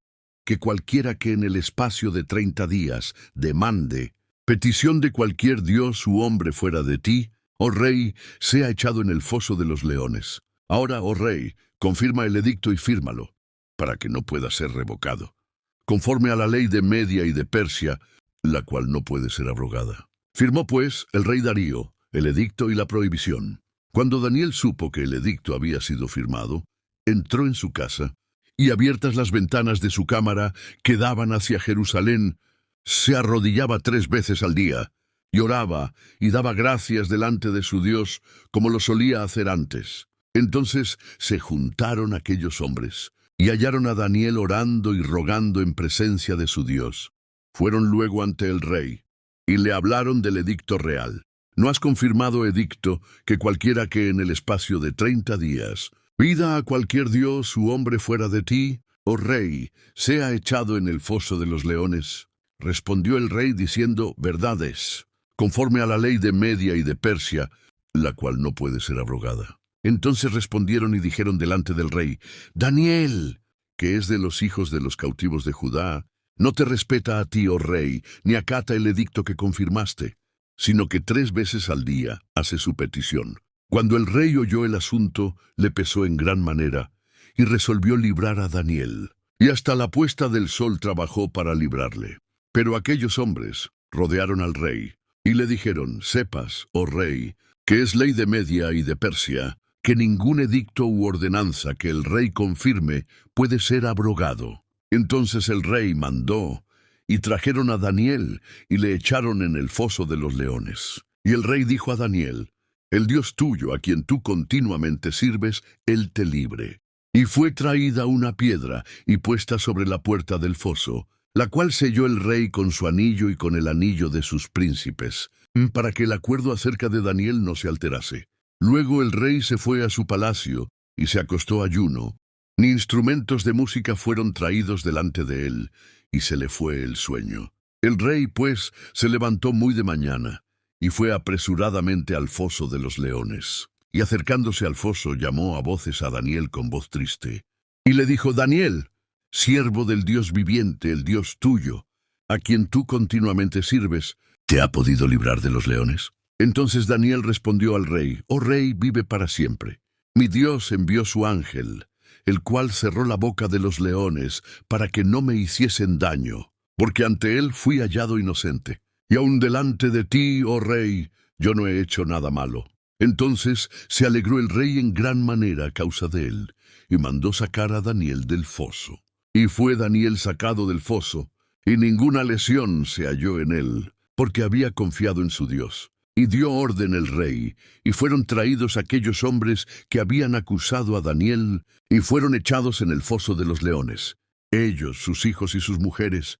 que cualquiera que en el espacio de 30 días demande petición de cualquier dios u hombre fuera de ti, oh rey, sea echado en el foso de los leones. Ahora, oh rey, confirma el edicto y fírmalo, para que no pueda ser revocado, conforme a la ley de Media y de Persia, la cual no puede ser abrogada. Firmó, pues, el rey Darío el edicto y la prohibición. Cuando Daniel supo que el edicto había sido firmado, entró en su casa, y abiertas las ventanas de su cámara que daban hacia Jerusalén, se arrodillaba 3 veces al día, y oraba y daba gracias delante de su Dios, como lo solía hacer antes. Entonces se juntaron aquellos hombres, y hallaron a Daniel orando y rogando en presencia de su Dios. Fueron luego ante el rey, y le hablaron del edicto real. ¿No has confirmado, edicto, que cualquiera que en el espacio de 30 días pida a cualquier dios u hombre fuera de ti, oh rey, sea echado en el foso de los leones? Respondió el rey diciendo: verdad es, conforme a la ley de Media y de Persia, la cual no puede ser abrogada. Entonces respondieron y dijeron delante del rey: Daniel, que es de los hijos de los cautivos de Judá, no te respeta a ti, oh rey, ni acata el edicto que confirmaste, sino que 3 veces al día hace su petición. Cuando el rey oyó el asunto, le pesó en gran manera, y resolvió librar a Daniel, y hasta la puesta del sol trabajó para librarle. Pero aquellos hombres rodearon al rey, y le dijeron: sepas, oh rey, que es ley de Media y de Persia, que ningún edicto u ordenanza que el rey confirme puede ser abrogado. Entonces el rey mandó, y trajeron a Daniel, y le echaron en el foso de los leones. Y el rey dijo a Daniel: el Dios tuyo, a quien tú continuamente sirves, Él te libre. Y fue traída una piedra y puesta sobre la puerta del foso, la cual selló el rey con su anillo y con el anillo de sus príncipes, para que el acuerdo acerca de Daniel no se alterase. Luego el rey se fue a su palacio y se acostó ayuno. Ni instrumentos de música fueron traídos delante de él, y se le fue el sueño. El rey, pues, se levantó muy de mañana, y fue apresuradamente al foso de los leones. Y acercándose al foso, llamó a voces a Daniel con voz triste. Y le dijo: Daniel, siervo del Dios viviente, el Dios tuyo, a quien tú continuamente sirves, ¿te ha podido librar de los leones? Entonces Daniel respondió al rey: Oh rey, vive para siempre. Mi Dios envió su ángel, el cual cerró la boca de los leones para que no me hiciesen daño, porque ante él fui hallado inocente. Y aun delante de ti, oh rey, yo no he hecho nada malo. Entonces se alegró el rey en gran manera a causa de él, y mandó sacar a Daniel del foso. Y fue Daniel sacado del foso, y ninguna lesión se halló en él, porque había confiado en su Dios. Y dio orden el rey, y fueron traídos aquellos hombres que habían acusado a Daniel, y fueron echados en el foso de los leones, ellos, sus hijos y sus mujeres,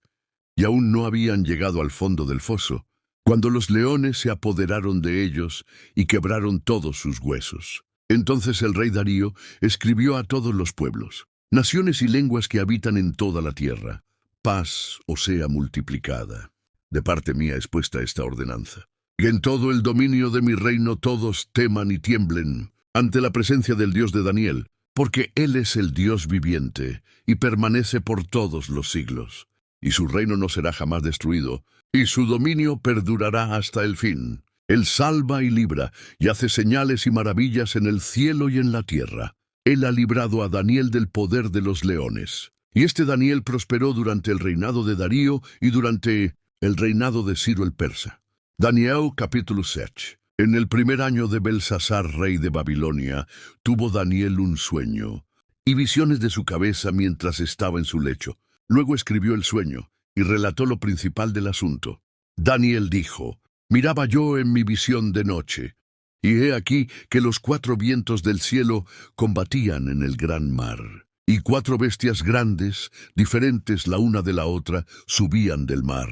y aún no habían llegado al fondo del foso, cuando los leones se apoderaron de ellos y quebraron todos sus huesos. Entonces el rey Darío escribió a todos los pueblos, naciones y lenguas que habitan en toda la tierra: paz os sea multiplicada. De parte mía es puesta esta ordenanza: que en todo el dominio de mi reino todos teman y tiemblen ante la presencia del Dios de Daniel, porque Él es el Dios viviente y permanece por todos los siglos. Y su reino no será jamás destruido, y su dominio perdurará hasta el fin. Él salva y libra, y hace señales y maravillas en el cielo y en la tierra. Él ha librado a Daniel del poder de los leones. Y este Daniel prosperó durante el reinado de Darío y durante el reinado de Ciro el persa. Daniel capítulo 7. En el primer año de Belsasar, rey de Babilonia, tuvo Daniel un sueño y visiones de su cabeza mientras estaba en su lecho. Luego escribió el sueño y relató lo principal del asunto. Daniel dijo: Miraba yo en mi visión de noche, y he aquí que los 4 vientos del cielo combatían en el gran mar, y 4 bestias grandes, diferentes la una de la otra, subían del mar.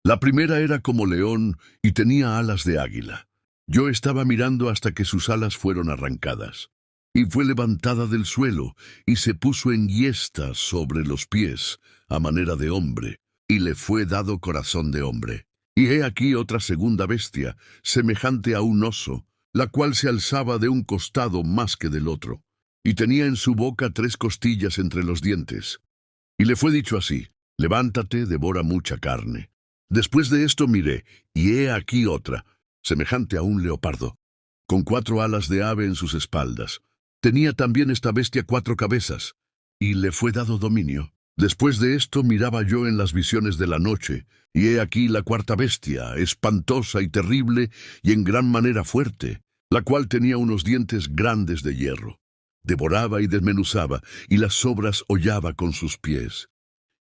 La primera era como león y tenía alas de águila. Yo estaba mirando hasta que sus alas fueron arrancadas, y fue levantada del suelo, y se puso en hiesta sobre los pies, a manera de hombre, y le fue dado corazón de hombre. Y he aquí otra segunda bestia, semejante a un oso, la cual se alzaba de un costado más que del otro, y tenía en su boca 3 costillas entre los dientes. Y le fue dicho así: Levántate, devora mucha carne. Después de esto miré, y he aquí otra, semejante a un leopardo, con 4 alas de ave en sus espaldas. Tenía también esta bestia 4 cabezas, y le fue dado dominio. Después de esto miraba yo en las visiones de la noche, y he aquí la 4ª bestia, espantosa y terrible, y en gran manera fuerte, la cual tenía unos dientes grandes de hierro. Devoraba y desmenuzaba, y las sobras hollaba con sus pies.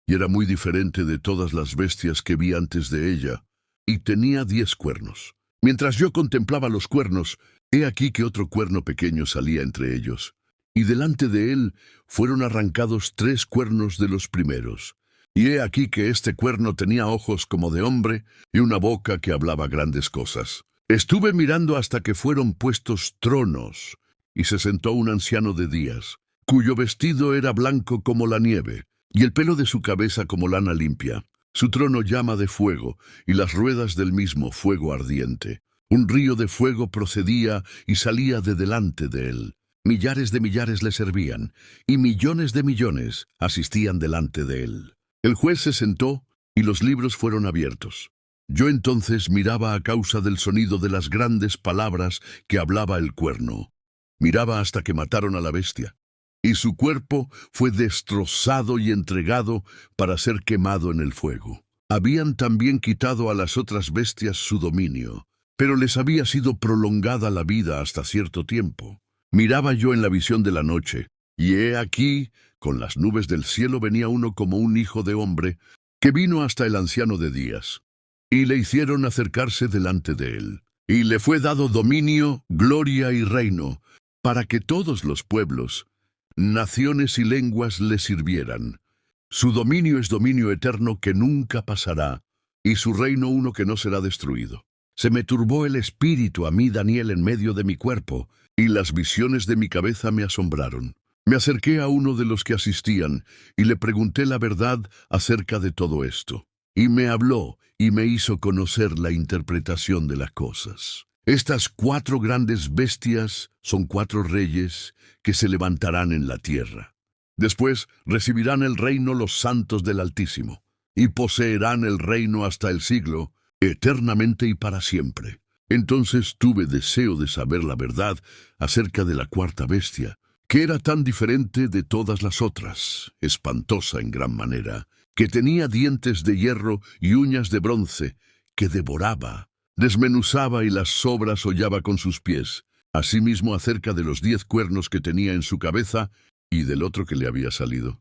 Y era muy diferente de todas las bestias que vi antes de ella, y tenía 10 cuernos. Mientras yo contemplaba los cuernos, he aquí que otro cuerno pequeño salía entre ellos, y delante de él fueron arrancados 3 cuernos de los primeros. Y he aquí que este cuerno tenía ojos como de hombre y una boca que hablaba grandes cosas. Estuve mirando hasta que fueron puestos tronos, y se sentó un anciano de días, cuyo vestido era blanco como la nieve, y el pelo de su cabeza como lana limpia. Su trono llama de fuego, y las ruedas del mismo fuego ardiente. Un río de fuego procedía y salía de delante de él. Millares de millares le servían, y millones de millones asistían delante de él. El juez se sentó, y los libros fueron abiertos. Yo entonces miraba a causa del sonido de las grandes palabras que hablaba el cuerno. Miraba hasta que mataron a la bestia, y su cuerpo fue destrozado y entregado para ser quemado en el fuego. Habían también quitado a las otras bestias su dominio, pero les había sido prolongada la vida hasta cierto tiempo. Miraba yo en la visión de la noche, y he aquí, con las nubes del cielo venía uno como un hijo de hombre, que vino hasta el anciano de días, y le hicieron acercarse delante de él. Y le fue dado dominio, gloria y reino, para que todos los pueblos, naciones y lenguas le sirvieran. Su dominio es dominio eterno que nunca pasará, y su reino uno que no será destruido. Se me turbó el espíritu a mí, Daniel, en medio de mi cuerpo, y las visiones de mi cabeza me asombraron. Me acerqué a uno de los que asistían, y le pregunté la verdad acerca de todo esto. Y me habló, y me hizo conocer la interpretación de las cosas. Estas 4 grandes bestias son 4 reyes que se levantarán en la tierra. Después recibirán el reino los santos del Altísimo, y poseerán el reino hasta el siglo, eternamente y para siempre. Entonces tuve deseo de saber la verdad acerca de la 4ª bestia, que era tan diferente de todas las otras, espantosa en gran manera, que tenía dientes de hierro y uñas de bronce, que devoraba, desmenuzaba y las sobras hollaba con sus pies. Asimismo acerca de los 10 cuernos que tenía en su cabeza y del otro que le había salido,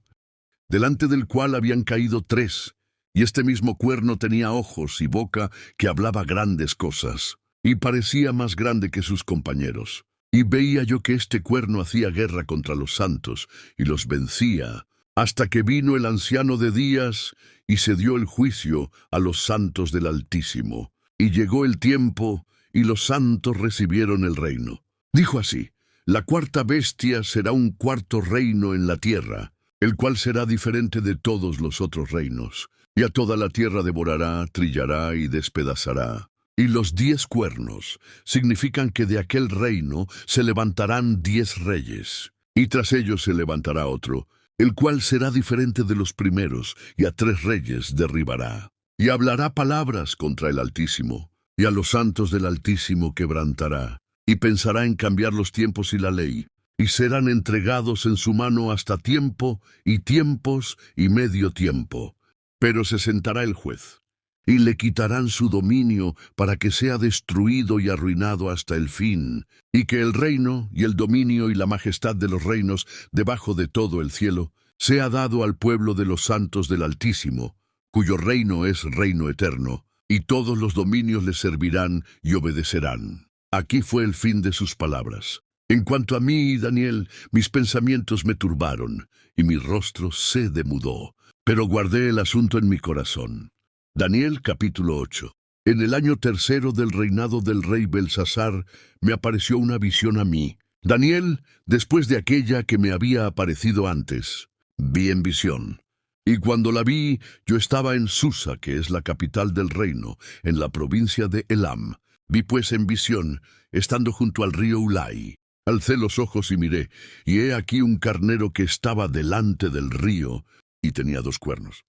delante del cual habían caído 3, y este mismo cuerno tenía ojos y boca que hablaba grandes cosas, y parecía más grande que sus compañeros. Y veía yo que este cuerno hacía guerra contra los santos, y los vencía, hasta que vino el anciano de días, y se dio el juicio a los santos del Altísimo. Y llegó el tiempo, y los santos recibieron el reino. Dijo así: la 4ª bestia será un 4º reino en la tierra, el cual será diferente de todos los otros reinos, y a toda la tierra devorará, trillará y despedazará. Y los 10 cuernos significan que de aquel reino se levantarán 10 reyes, y tras ellos se levantará otro, el cual será diferente de los primeros, y a 3 reyes derribará. Y hablará palabras contra el Altísimo, y a los santos del Altísimo quebrantará, y pensará en cambiar los tiempos y la ley, y serán entregados en su mano hasta tiempo, y tiempos, y medio tiempo. Pero se sentará el juez, y le quitarán su dominio para que sea destruido y arruinado hasta el fin, y que el reino, y el dominio, y la majestad de los reinos, debajo de todo el cielo, sea dado al pueblo de los santos del Altísimo, cuyo reino es reino eterno, y todos los dominios le servirán y obedecerán. Aquí fue el fin de sus palabras. En cuanto a mí, Daniel, mis pensamientos me turbaron, y mi rostro se demudó, pero guardé el asunto en mi corazón. Daniel capítulo 8. En el año 3 del reinado del rey Belsasar, me apareció una visión a mí, Daniel, después de aquella que me había aparecido antes. Vi en visión. Y cuando la vi, yo estaba en Susa, que es la capital del reino, en la provincia de Elam. Vi pues en visión, estando junto al río Ulai. Alcé los ojos y miré, y he aquí un carnero que estaba delante del río, y tenía 2 cuernos.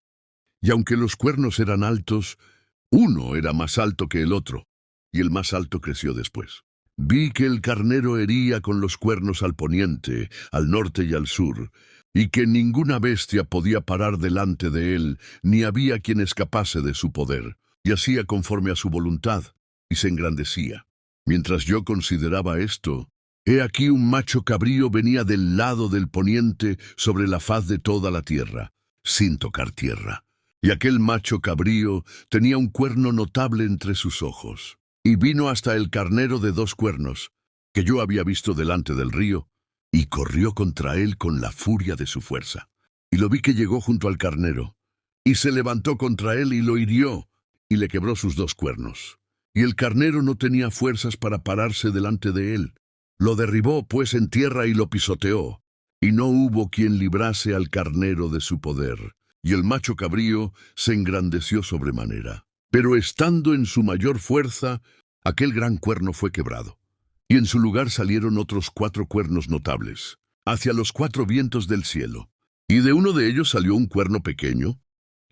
Y aunque los cuernos eran altos, uno era más alto que el otro, y el más alto creció después. Vi que el carnero hería con los cuernos al poniente, al norte y al sur, y que ninguna bestia podía parar delante de él, ni había quien escapase de su poder, y hacía conforme a su voluntad, y se engrandecía. Mientras yo consideraba esto, he aquí un macho cabrío venía del lado del poniente sobre la faz de toda la tierra, sin tocar tierra. Y aquel macho cabrío tenía un cuerno notable entre sus ojos, y vino hasta el carnero de 2 cuernos, que yo había visto delante del río, y corrió contra él con la furia de su fuerza. Y lo vi que llegó junto al carnero, y se levantó contra él y lo hirió, y le quebró sus 2 cuernos. Y el carnero no tenía fuerzas para pararse delante de él. Lo derribó pues en tierra y lo pisoteó, y no hubo quien librase al carnero de su poder. Y el macho cabrío se engrandeció sobremanera. Pero estando en su mayor fuerza, aquel gran cuerno fue quebrado. Y en su lugar salieron otros 4 cuernos notables, hacia los 4 vientos del cielo. Y de uno de ellos salió un cuerno pequeño,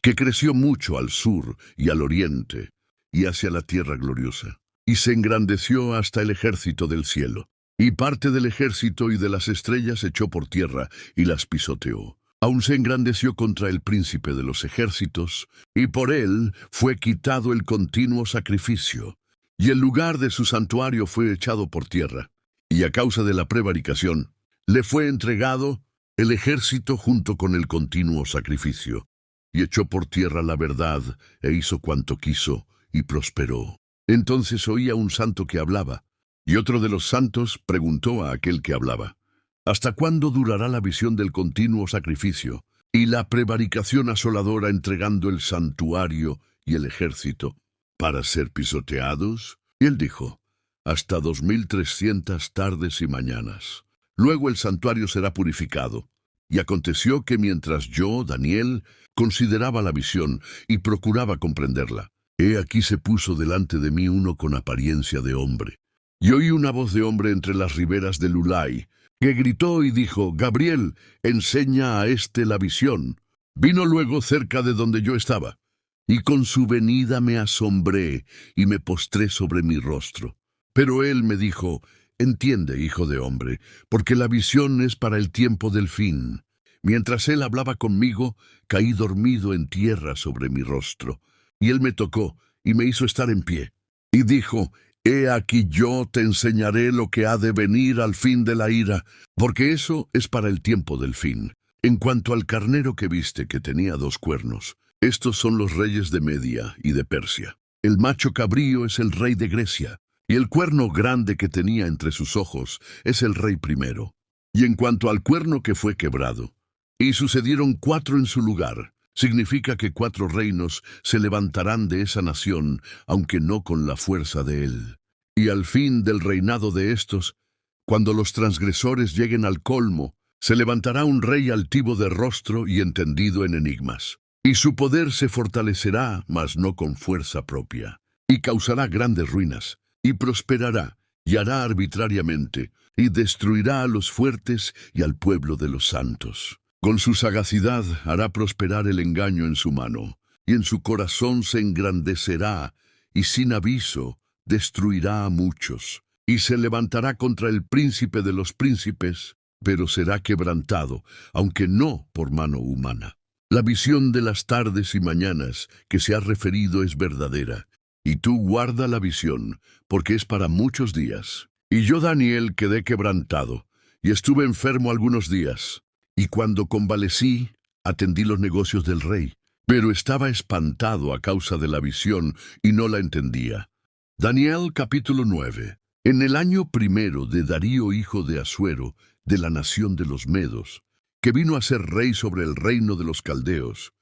que creció mucho al sur y al oriente, y hacia la tierra gloriosa. Y se engrandeció hasta el ejército del cielo. Y parte del ejército y de las estrellas echó por tierra, y las pisoteó. Aún se engrandeció contra el príncipe de los ejércitos, y por él fue quitado el continuo sacrificio, y el lugar de su santuario fue echado por tierra, y a causa de la prevaricación, le fue entregado el ejército junto con el continuo sacrificio, y echó por tierra la verdad, e hizo cuanto quiso, y prosperó. Entonces oí a un santo que hablaba, y otro de los santos preguntó a aquel que hablaba: ¿Hasta cuándo durará la visión del continuo sacrificio y la prevaricación asoladora entregando el santuario y el ejército para ser pisoteados? Y él dijo: hasta 2300 tardes y mañanas. Luego el santuario será purificado. Y aconteció que mientras yo, Daniel, consideraba la visión y procuraba comprenderla, he aquí se puso delante de mí uno con apariencia de hombre. Y oí una voz de hombre entre las riberas del Ulai, que gritó y dijo: Gabriel, enseña a éste la visión. Vino luego cerca de donde yo estaba, y con su venida me asombré y me postré sobre mi rostro. Pero él me dijo: entiende, hijo de hombre, porque la visión es para el tiempo del fin. Mientras él hablaba conmigo, caí dormido en tierra sobre mi rostro. Y él me tocó y me hizo estar en pie. Y dijo: he aquí yo te enseñaré lo que ha de venir al fin de la ira, porque eso es para el tiempo del fin. En cuanto al carnero que viste, que tenía 2 cuernos, estos son los reyes de Media y de Persia. El macho cabrío es el rey de Grecia, y el cuerno grande que tenía entre sus ojos es el rey primero. Y en cuanto al cuerno que fue quebrado, y sucedieron 4 en su lugar, significa que 4 reinos se levantarán de esa nación, aunque no con la fuerza de él. Y al fin del reinado de estos, cuando los transgresores lleguen al colmo, se levantará un rey altivo de rostro y entendido en enigmas. Y su poder se fortalecerá, mas no con fuerza propia, y causará grandes ruinas, y prosperará, y hará arbitrariamente, y destruirá a los fuertes y al pueblo de los santos. Con su sagacidad hará prosperar el engaño en su mano, y en su corazón se engrandecerá, y sin aviso destruirá a muchos. Y se levantará contra el príncipe de los príncipes, pero será quebrantado, aunque no por mano humana. La visión de las tardes y mañanas que se ha referido es verdadera, y tú guarda la visión, porque es para muchos días. Y yo, Daniel, quedé quebrantado, y estuve enfermo algunos días. Y cuando convalecí, atendí los negocios del rey, pero estaba espantado a causa de la visión y no la entendía. Daniel capítulo 9. En el año primero de Darío hijo de Asuero, de la nación de los Medos, que vino a ser rey sobre el reino de los caldeos,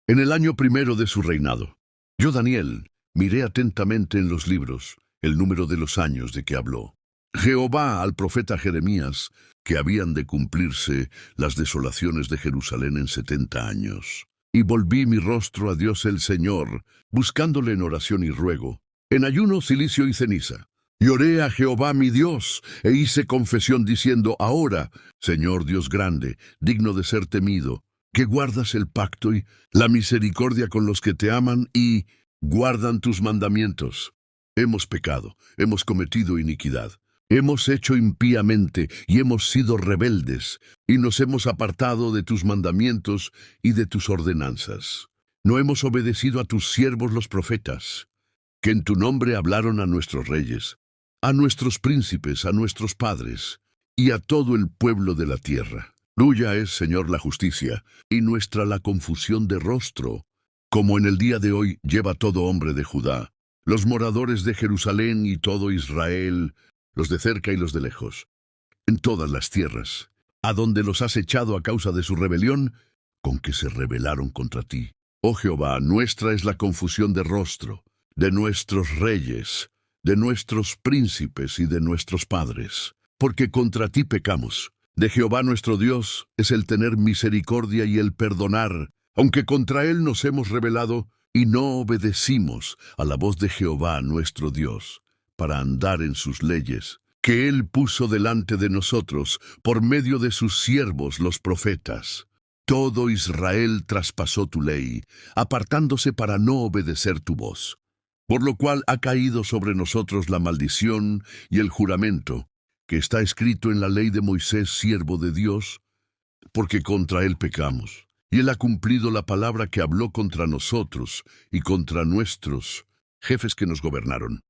en el año primero de su reinado, yo, Daniel, miré atentamente en los libros el número de los años de que habló Jehová al profeta Jeremías, que habían de cumplirse las desolaciones de Jerusalén en 70 años. Y volví mi rostro a Dios el Señor, buscándole en oración y ruego, en ayuno, cilicio y ceniza. Y oré a Jehová mi Dios, e hice confesión diciendo: ahora, Señor Dios grande, digno de ser temido, que guardas el pacto y la misericordia con los que te aman y guardan tus mandamientos. Hemos pecado, hemos cometido iniquidad. Hemos hecho impíamente y hemos sido rebeldes, y nos hemos apartado de tus mandamientos y de tus ordenanzas. No hemos obedecido a tus siervos los profetas, que en tu nombre hablaron a nuestros reyes, a nuestros príncipes, a nuestros padres, y a todo el pueblo de la tierra. Tuya es, Señor, la justicia, y nuestra la confusión de rostro, como en el día de hoy lleva todo hombre de Judá, los moradores de Jerusalén y todo Israel, los de cerca y los de lejos, en todas las tierras, a donde los has echado a causa de su rebelión, con que se rebelaron contra ti. Oh Jehová, nuestra es la confusión de rostro, de nuestros reyes, de nuestros príncipes y de nuestros padres, porque contra ti pecamos. De Jehová nuestro Dios es el tener misericordia y el perdonar, aunque contra él nos hemos rebelado y no obedecimos a la voz de Jehová nuestro Dios, para andar en sus leyes, que él puso delante de nosotros por medio de sus siervos los profetas. Todo Israel traspasó tu ley, apartándose para no obedecer tu voz, por lo cual ha caído sobre nosotros la maldición y el juramento, que está escrito en la ley de Moisés, siervo de Dios, porque contra él pecamos. Y él ha cumplido la palabra que habló contra nosotros y contra nuestros jefes que nos gobernaron,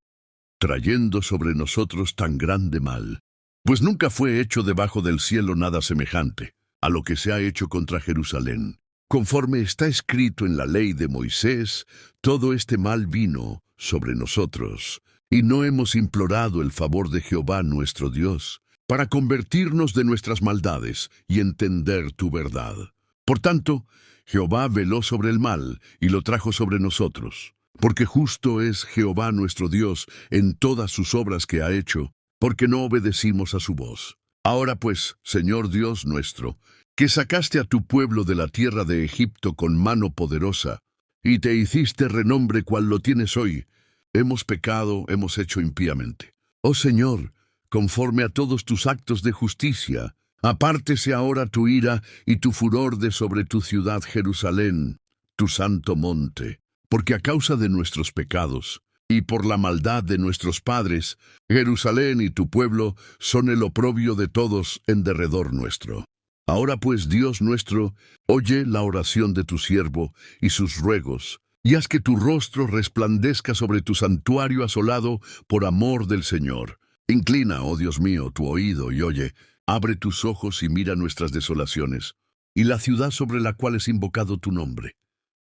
trayendo sobre nosotros tan grande mal, pues nunca fue hecho debajo del cielo nada semejante a lo que se ha hecho contra Jerusalén. Conforme está escrito en la ley de Moisés, todo este mal vino sobre nosotros, y no hemos implorado el favor de Jehová nuestro Dios, para convertirnos de nuestras maldades y entender tu verdad. Por tanto, Jehová veló sobre el mal y lo trajo sobre nosotros, porque justo es Jehová nuestro Dios en todas sus obras que ha hecho, porque no obedecimos a su voz. Ahora pues, Señor Dios nuestro, que sacaste a tu pueblo de la tierra de Egipto con mano poderosa, y te hiciste renombre cual lo tienes hoy, hemos pecado, hemos hecho impíamente. Oh Señor, conforme a todos tus actos de justicia, apártese ahora tu ira y tu furor de sobre tu ciudad Jerusalén, tu santo monte, porque a causa de nuestros pecados y por la maldad de nuestros padres, Jerusalén y tu pueblo son el oprobio de todos en derredor nuestro. Ahora pues, Dios nuestro, oye la oración de tu siervo y sus ruegos, y haz que tu rostro resplandezca sobre tu santuario asolado por amor del Señor. Inclina, oh Dios mío, tu oído y oye, abre tus ojos y mira nuestras desolaciones, y la ciudad sobre la cual es invocado tu nombre.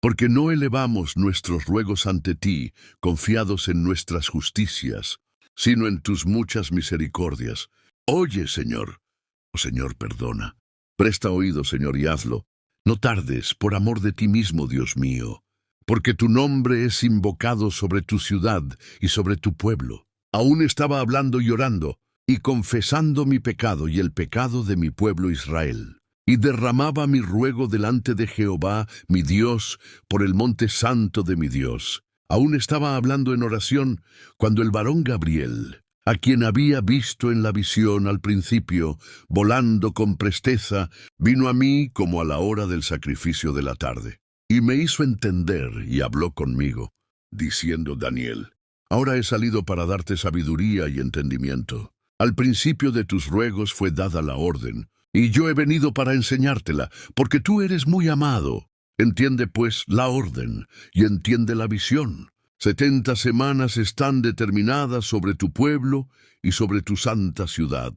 Porque no elevamos nuestros ruegos ante ti, confiados en nuestras justicias, sino en tus muchas misericordias. Oye, Señor. Oh Señor, perdona. Presta oído, Señor, y hazlo. No tardes, por amor de ti mismo, Dios mío, porque tu nombre es invocado sobre tu ciudad y sobre tu pueblo. Aún estaba hablando y orando, y confesando mi pecado y el pecado de mi pueblo Israel. Y derramaba mi ruego delante de Jehová, mi Dios, por el monte santo de mi Dios. Aún estaba hablando en oración, cuando el varón Gabriel, a quien había visto en la visión al principio, volando con presteza, vino a mí como a la hora del sacrificio de la tarde. Y me hizo entender y habló conmigo, diciendo: Daniel, ahora he salido para darte sabiduría y entendimiento. Al principio de tus ruegos fue dada la orden, y yo he venido para enseñártela, porque tú eres muy amado. Entiende pues la orden, y entiende la visión. 70 semanas están determinadas sobre tu pueblo y sobre tu santa ciudad,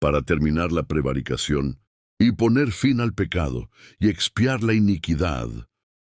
para terminar la prevaricación, y poner fin al pecado, y expiar la iniquidad,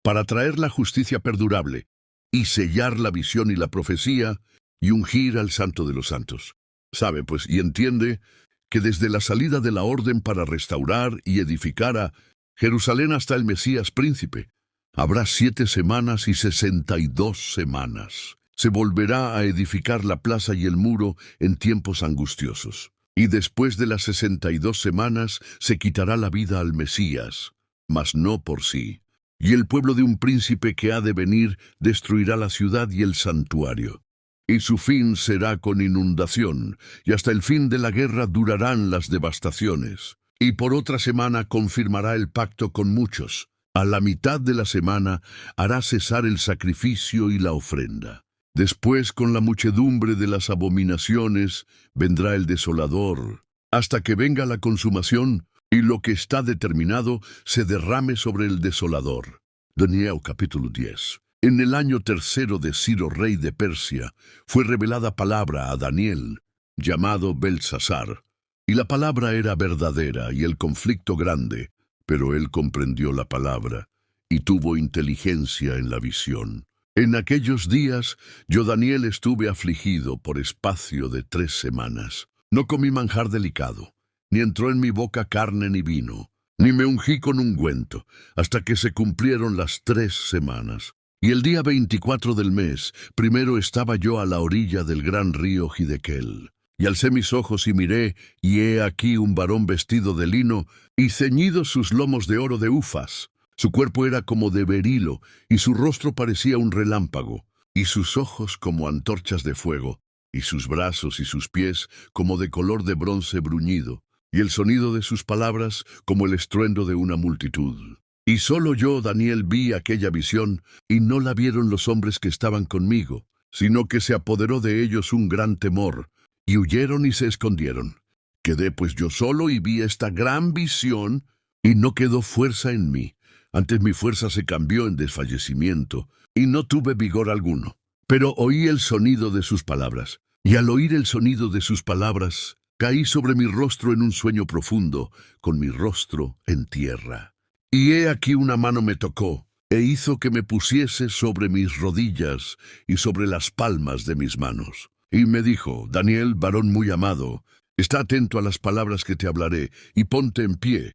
para traer la justicia perdurable, y sellar la visión y la profecía, y ungir al Santo de los Santos. Sabe, pues, y entiende que desde la salida de la orden para restaurar y edificar a Jerusalén hasta el Mesías príncipe, habrá 7 semanas y 62 semanas. Se volverá a edificar la plaza y el muro en tiempos angustiosos. Y después de las 62 semanas se quitará la vida al Mesías, mas no por sí. Y el pueblo de un príncipe que ha de venir destruirá la ciudad y el santuario. Y su fin será con inundación, y hasta el fin de la guerra durarán las devastaciones. Y por otra semana confirmará el pacto con muchos. A la mitad de la semana hará cesar el sacrificio y la ofrenda. Después, con la muchedumbre de las abominaciones, vendrá el desolador, hasta que venga la consumación, y lo que está determinado se derrame sobre el desolador. Daniel capítulo 10. En el año tercero de Ciro, rey de Persia, fue revelada palabra a Daniel, llamado Belsasar, y la palabra era verdadera y el conflicto grande, pero él comprendió la palabra y tuvo inteligencia en la visión. En aquellos días yo, Daniel, estuve afligido por espacio de 3 semanas. No comí manjar delicado, ni entró en mi boca carne ni vino, ni me ungí con ungüento, hasta que se cumplieron las 3 semanas. Y el día 24 del mes, primero estaba yo a la orilla del gran río Hidekel. Y alcé mis ojos y miré, y he aquí un varón vestido de lino, y ceñidos sus lomos de oro de Ufaz. Su cuerpo era como de berilo, y su rostro parecía un relámpago, y sus ojos como antorchas de fuego, y sus brazos y sus pies como de color de bronce bruñido, y el sonido de sus palabras como el estruendo de una multitud. Y solo yo, Daniel, vi aquella visión, y no la vieron los hombres que estaban conmigo, sino que se apoderó de ellos un gran temor, y huyeron y se escondieron. Quedé pues yo solo y vi esta gran visión, y no quedó fuerza en mí. Antes mi fuerza se cambió en desfallecimiento, y no tuve vigor alguno. Pero oí el sonido de sus palabras, y al oír el sonido de sus palabras, caí sobre mi rostro en un sueño profundo, con mi rostro en tierra. Y he aquí una mano me tocó, e hizo que me pusiese sobre mis rodillas y sobre las palmas de mis manos. Y me dijo: Daniel, varón muy amado, está atento a las palabras que te hablaré, y ponte en pie,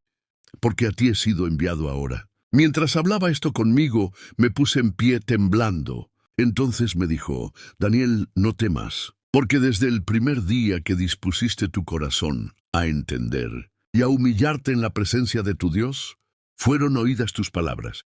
porque a ti he sido enviado ahora. Mientras hablaba esto conmigo, me puse en pie temblando. Entonces me dijo: Daniel, no temas, porque desde el primer día que dispusiste tu corazón a entender y a humillarte en la presencia de tu Dios, fueron oídas tus palabras,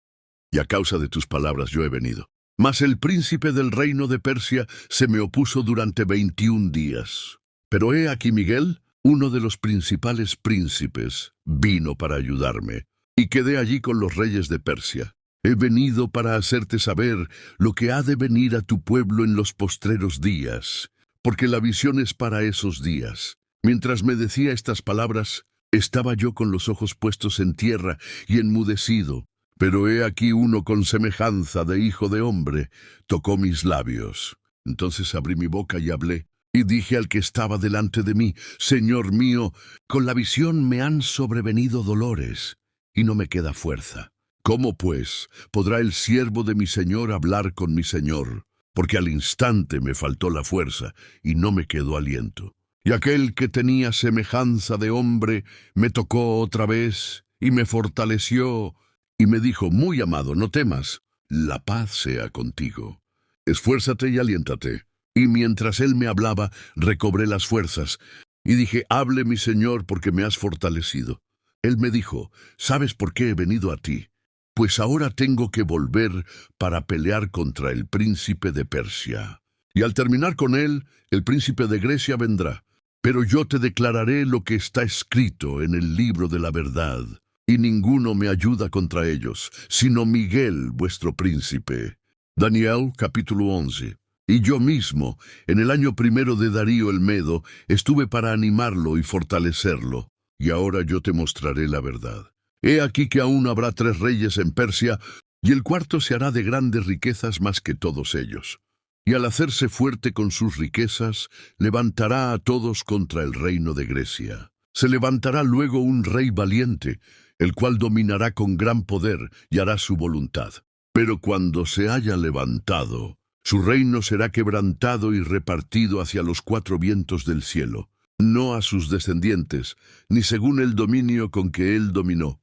y a causa de tus palabras yo he venido. Mas el príncipe del reino de Persia se me opuso durante 21 días. Pero he aquí Miguel, uno de los principales príncipes, vino para ayudarme, y quedé allí con los reyes de Persia. He venido para hacerte saber lo que ha de venir a tu pueblo en los postreros días, porque la visión es para esos días. Mientras me decía estas palabras, estaba yo con los ojos puestos en tierra y enmudecido. Pero he aquí uno con semejanza de hijo de hombre tocó mis labios. Entonces abrí mi boca y hablé, y dije al que estaba delante de mí: Señor mío, con la visión me han sobrevenido dolores, y no me queda fuerza. ¿Cómo, pues, podrá el siervo de mi Señor hablar con mi Señor? Porque al instante me faltó la fuerza, y no me quedó aliento. Y aquel que tenía semejanza de hombre me tocó otra vez, y me fortaleció, y me dijo: Muy amado, no temas, la paz sea contigo. Esfuérzate y aliéntate. Y mientras él me hablaba, recobré las fuerzas, y dije: Hable mi Señor, porque me has fortalecido. Él me dijo: ¿Sabes por qué he venido a ti? Pues ahora tengo que volver para pelear contra el príncipe de Persia. Y al terminar con él, el príncipe de Grecia vendrá. Pero yo te declararé lo que está escrito en el libro de la verdad. Y ninguno me ayuda contra ellos, sino Miguel, vuestro príncipe. Daniel, capítulo 11. Y yo mismo, en el año primero de Darío el Medo, estuve para animarlo y fortalecerlo. Y ahora yo te mostraré la verdad. He aquí que aún habrá 3 reyes en Persia, y el cuarto se hará de grandes riquezas más que todos ellos. Y al hacerse fuerte con sus riquezas, levantará a todos contra el reino de Grecia. Se levantará luego un rey valiente, el cual dominará con gran poder y hará su voluntad. Pero cuando se haya levantado, su reino será quebrantado y repartido hacia los 4 vientos del cielo, no a sus descendientes, ni según el dominio con que él dominó,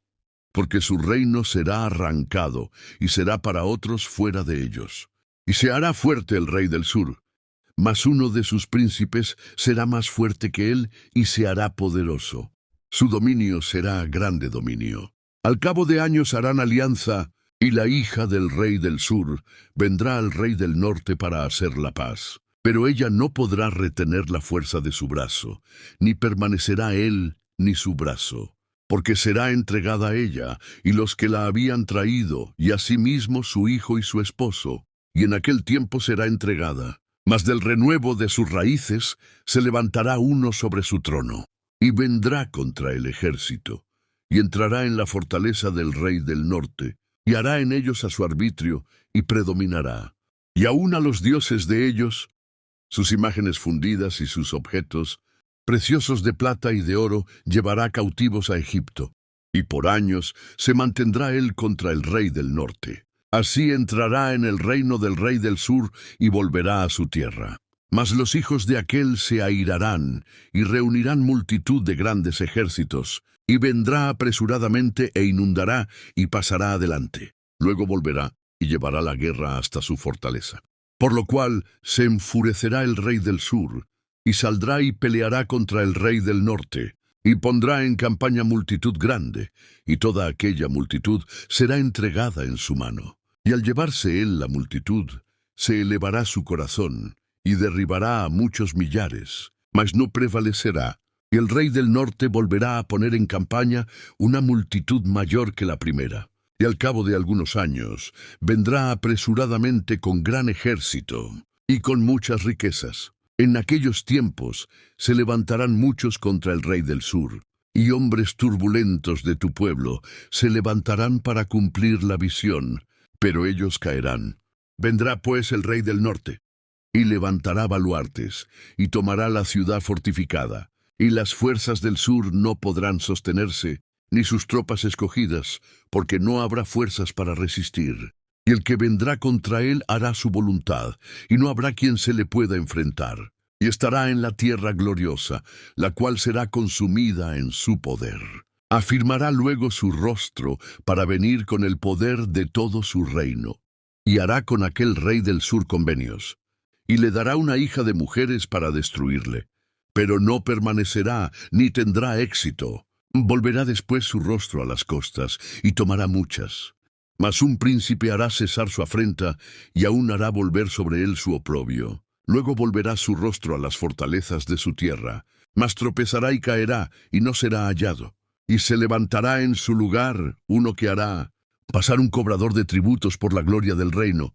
porque su reino será arrancado y será para otros fuera de ellos. Y se hará fuerte el rey del sur, mas uno de sus príncipes será más fuerte que él y se hará poderoso. Su dominio será grande dominio. Al cabo de años harán alianza, y la hija del rey del sur vendrá al rey del norte para hacer la paz. Pero ella no podrá retener la fuerza de su brazo, ni permanecerá él ni su brazo, porque será entregada a ella y los que la habían traído, y asimismo su hijo y su esposo, y en aquel tiempo será entregada. Mas del renuevo de sus raíces se levantará uno sobre su trono, y vendrá contra el ejército, y entrará en la fortaleza del rey del norte, y hará en ellos a su arbitrio, y predominará. Y aun a los dioses de ellos, sus imágenes fundidas y sus objetos, preciosos de plata y de oro, llevará cautivos a Egipto, y por años se mantendrá él contra el rey del norte. Así entrará en el reino del rey del sur y volverá a su tierra. Mas los hijos de aquel se airarán y reunirán multitud de grandes ejércitos, y vendrá apresuradamente e inundará y pasará adelante. Luego volverá y llevará la guerra hasta su fortaleza. Por lo cual se enfurecerá el rey del sur, y saldrá y peleará contra el rey del norte, y pondrá en campaña multitud grande, y toda aquella multitud será entregada en su mano. Y al llevarse él la multitud, se elevará su corazón, y derribará a muchos millares, mas no prevalecerá. Y el rey del norte volverá a poner en campaña una multitud mayor que la primera. Y al cabo de algunos años, vendrá apresuradamente con gran ejército, y con muchas riquezas. En aquellos tiempos se levantarán muchos contra el rey del sur, y hombres turbulentos de tu pueblo se levantarán para cumplir la visión, pero ellos caerán. Vendrá pues el rey del norte, y levantará baluartes, y tomará la ciudad fortificada, y las fuerzas del sur no podrán sostenerse, ni sus tropas escogidas, porque no habrá fuerzas para resistir. Y el que vendrá contra él hará su voluntad, y no habrá quien se le pueda enfrentar. Y estará en la tierra gloriosa, la cual será consumida en su poder. Afirmará luego su rostro para venir con el poder de todo su reino. Y hará con aquel rey del sur convenios, y le dará una hija de mujeres para destruirle. Pero no permanecerá, ni tendrá éxito. Volverá después su rostro a las costas, y tomará muchas. Mas un príncipe hará cesar su afrenta, y aún hará volver sobre él su oprobio. Luego volverá su rostro a las fortalezas de su tierra, mas tropezará y caerá, y no será hallado. Y se levantará en su lugar uno que hará pasar un cobrador de tributos por la gloria del reino,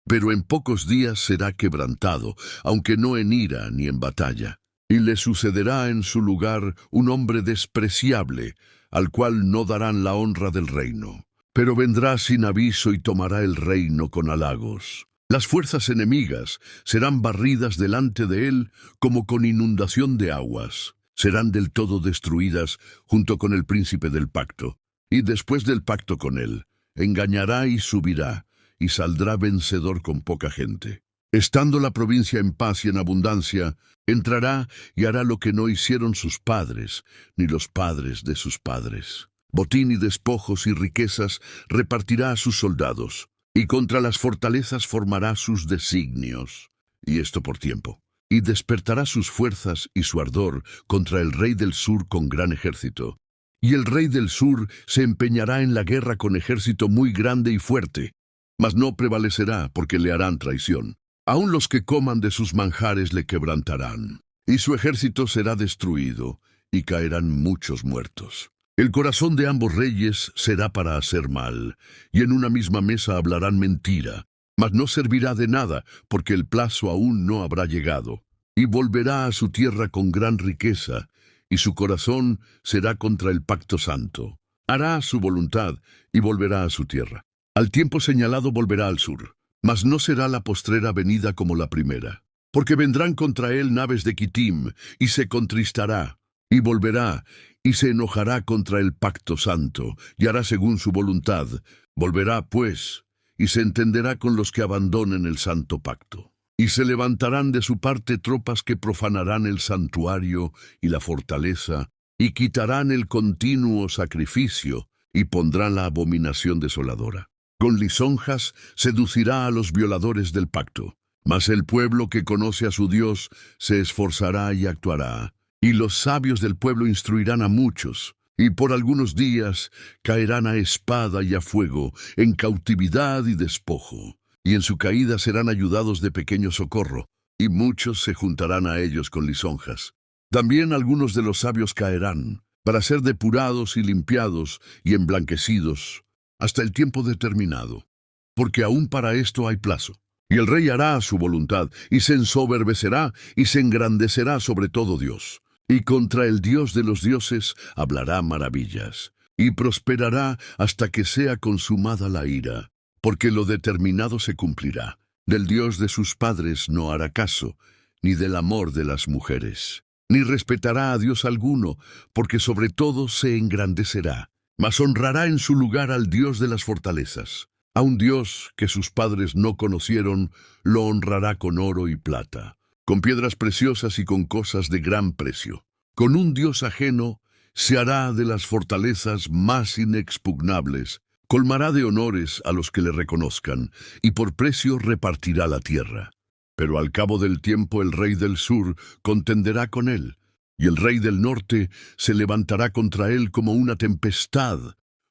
pero en pocos días será quebrantado, aunque no en ira ni en batalla. Y le sucederá en su lugar un hombre despreciable, al cual no darán la honra del reino. Pero vendrá sin aviso y tomará el reino con halagos. Las fuerzas enemigas serán barridas delante de él como con inundación de aguas. Serán del todo destruidas junto con el príncipe del pacto. Y después del pacto con él, engañará y subirá, y saldrá vencedor con poca gente. Estando la provincia en paz y en abundancia, entrará y hará lo que no hicieron sus padres, ni los padres de sus padres. Botín y despojos y riquezas repartirá a sus soldados, y contra las fortalezas formará sus designios, y esto por tiempo. Y despertará sus fuerzas y su ardor contra el rey del sur con gran ejército. Y el rey del sur se empeñará en la guerra con ejército muy grande y fuerte, mas no prevalecerá porque le harán traición. Aun los que coman de sus manjares le quebrantarán, y su ejército será destruido, y caerán muchos muertos. El corazón de ambos reyes será para hacer mal, y en una misma mesa hablarán mentira, mas no servirá de nada, porque el plazo aún no habrá llegado. Y volverá a su tierra con gran riqueza, y su corazón será contra el pacto santo. Hará su voluntad, y volverá a su tierra. Al tiempo señalado volverá al sur, mas no será la postrera venida como la primera. Porque vendrán contra él naves de Quitim, y se contristará, y volverá, y se enojará contra el pacto santo, y hará según su voluntad. Volverá, pues, y se entenderá con los que abandonen el santo pacto. Y se levantarán de su parte tropas que profanarán el santuario y la fortaleza, y quitarán el continuo sacrificio, y pondrán la abominación desoladora. Con lisonjas seducirá a los violadores del pacto, mas el pueblo que conoce a su Dios se esforzará y actuará. Y los sabios del pueblo instruirán a muchos, y por algunos días caerán a espada y a fuego, en cautividad y despojo, y en su caída serán ayudados de pequeño socorro, y muchos se juntarán a ellos con lisonjas. También algunos de los sabios caerán, para ser depurados y limpiados y emblanquecidos, hasta el tiempo determinado, porque aún para esto hay plazo. Y el rey hará su voluntad, y se ensoberbecerá, y se engrandecerá sobre todo Dios. Y contra el Dios de los dioses hablará maravillas, y prosperará hasta que sea consumada la ira, porque lo determinado se cumplirá. Del Dios de sus padres no hará caso, ni del amor de las mujeres, ni respetará a Dios alguno, porque sobre todo se engrandecerá, mas honrará en su lugar al Dios de las fortalezas. A un Dios que sus padres no conocieron, lo honrará con oro y plata, con piedras preciosas y con cosas de gran precio. Con un Dios ajeno se hará de las fortalezas más inexpugnables, colmará de honores a los que le reconozcan, y por precio repartirá la tierra. Pero al cabo del tiempo el rey del sur contenderá con él, y el rey del norte se levantará contra él como una tempestad,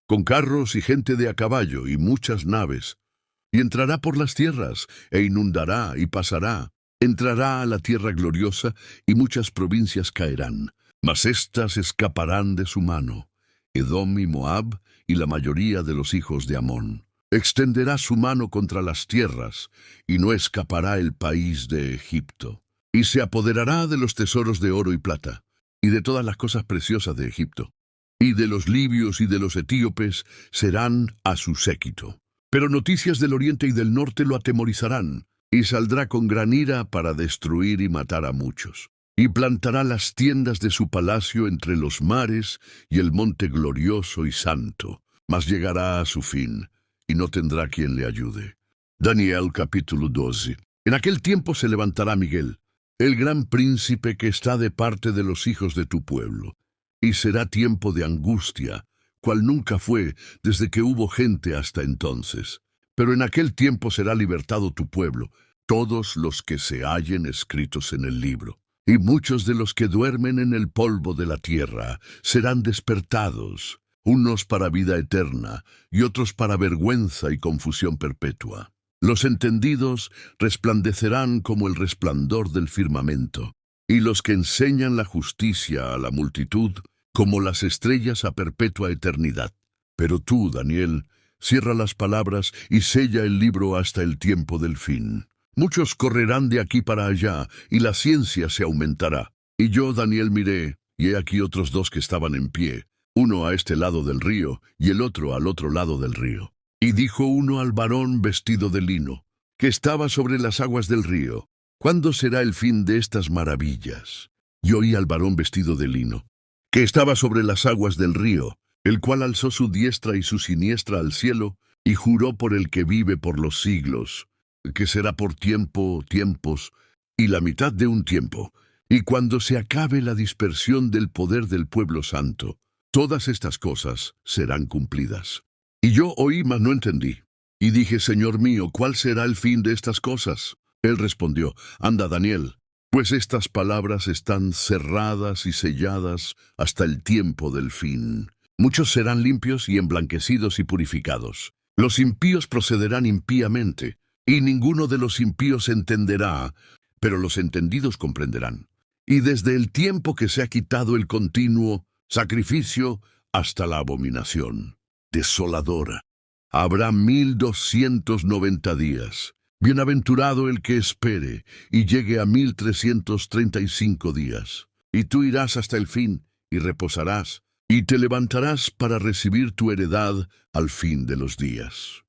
con carros y gente de a caballo y muchas naves, y entrará por las tierras, e inundará y pasará. Entrará a la tierra gloriosa, y muchas provincias caerán, mas éstas escaparán de su mano, Edom y Moab, y la mayoría de los hijos de Amón. Extenderá su mano contra las tierras, y no escapará el país de Egipto. Y se apoderará de los tesoros de oro y plata, y de todas las cosas preciosas de Egipto. Y de los libios y de los etíopes serán a su séquito. Pero noticias del oriente y del norte lo atemorizarán, y saldrá con gran ira para destruir y matar a muchos. y plantará las tiendas de su palacio entre los mares y el monte glorioso y santo, mas llegará a su fin, y no tendrá quien le ayude. Daniel capítulo 12. En aquel tiempo se levantará Miguel, el gran príncipe que está de parte de los hijos de tu pueblo, y será tiempo de angustia, cual nunca fue desde que hubo gente hasta entonces. Pero en aquel tiempo será libertado tu pueblo, todos los que se hallen escritos en el libro. Y muchos de los que duermen en el polvo de la tierra serán despertados, unos para vida eterna y otros para vergüenza y confusión perpetua. Los entendidos resplandecerán como el resplandor del firmamento, y los que enseñan la justicia a la multitud como las estrellas a perpetua eternidad. Pero tú, Daniel, cierra las palabras y sella el libro hasta el tiempo del fin. Muchos correrán de aquí para allá, y la ciencia se aumentará. Y yo, Daniel, miré, y he aquí otros dos que estaban en pie, uno a este lado del río, y el otro al otro lado del río. Y dijo uno al varón vestido de lino, que estaba sobre las aguas del río: ¿Cuándo será el fin de estas maravillas? Y oí al varón vestido de lino, que estaba sobre las aguas del río, el cual alzó su diestra y su siniestra al cielo, y juró por el que vive por los siglos, que será por tiempos, y la mitad de un tiempo, y cuando se acabe la dispersión del poder del pueblo santo, todas estas cosas serán cumplidas. Y yo oí, mas no entendí. Y dije: Señor mío, ¿cuál será el fin de estas cosas? Él respondió: Anda, Daniel, pues estas palabras están cerradas y selladas hasta el tiempo del fin. Muchos serán limpios y emblanquecidos y purificados. Los impíos procederán impíamente, y ninguno de los impíos entenderá, pero los entendidos comprenderán. Y desde el tiempo que se ha quitado el continuo sacrificio hasta la abominación desoladora, habrá 1290 días. Bienaventurado el que espere y llegue a 1335 días. Y tú irás hasta el fin y reposarás, y te levantarás para recibir tu heredad al fin de los días.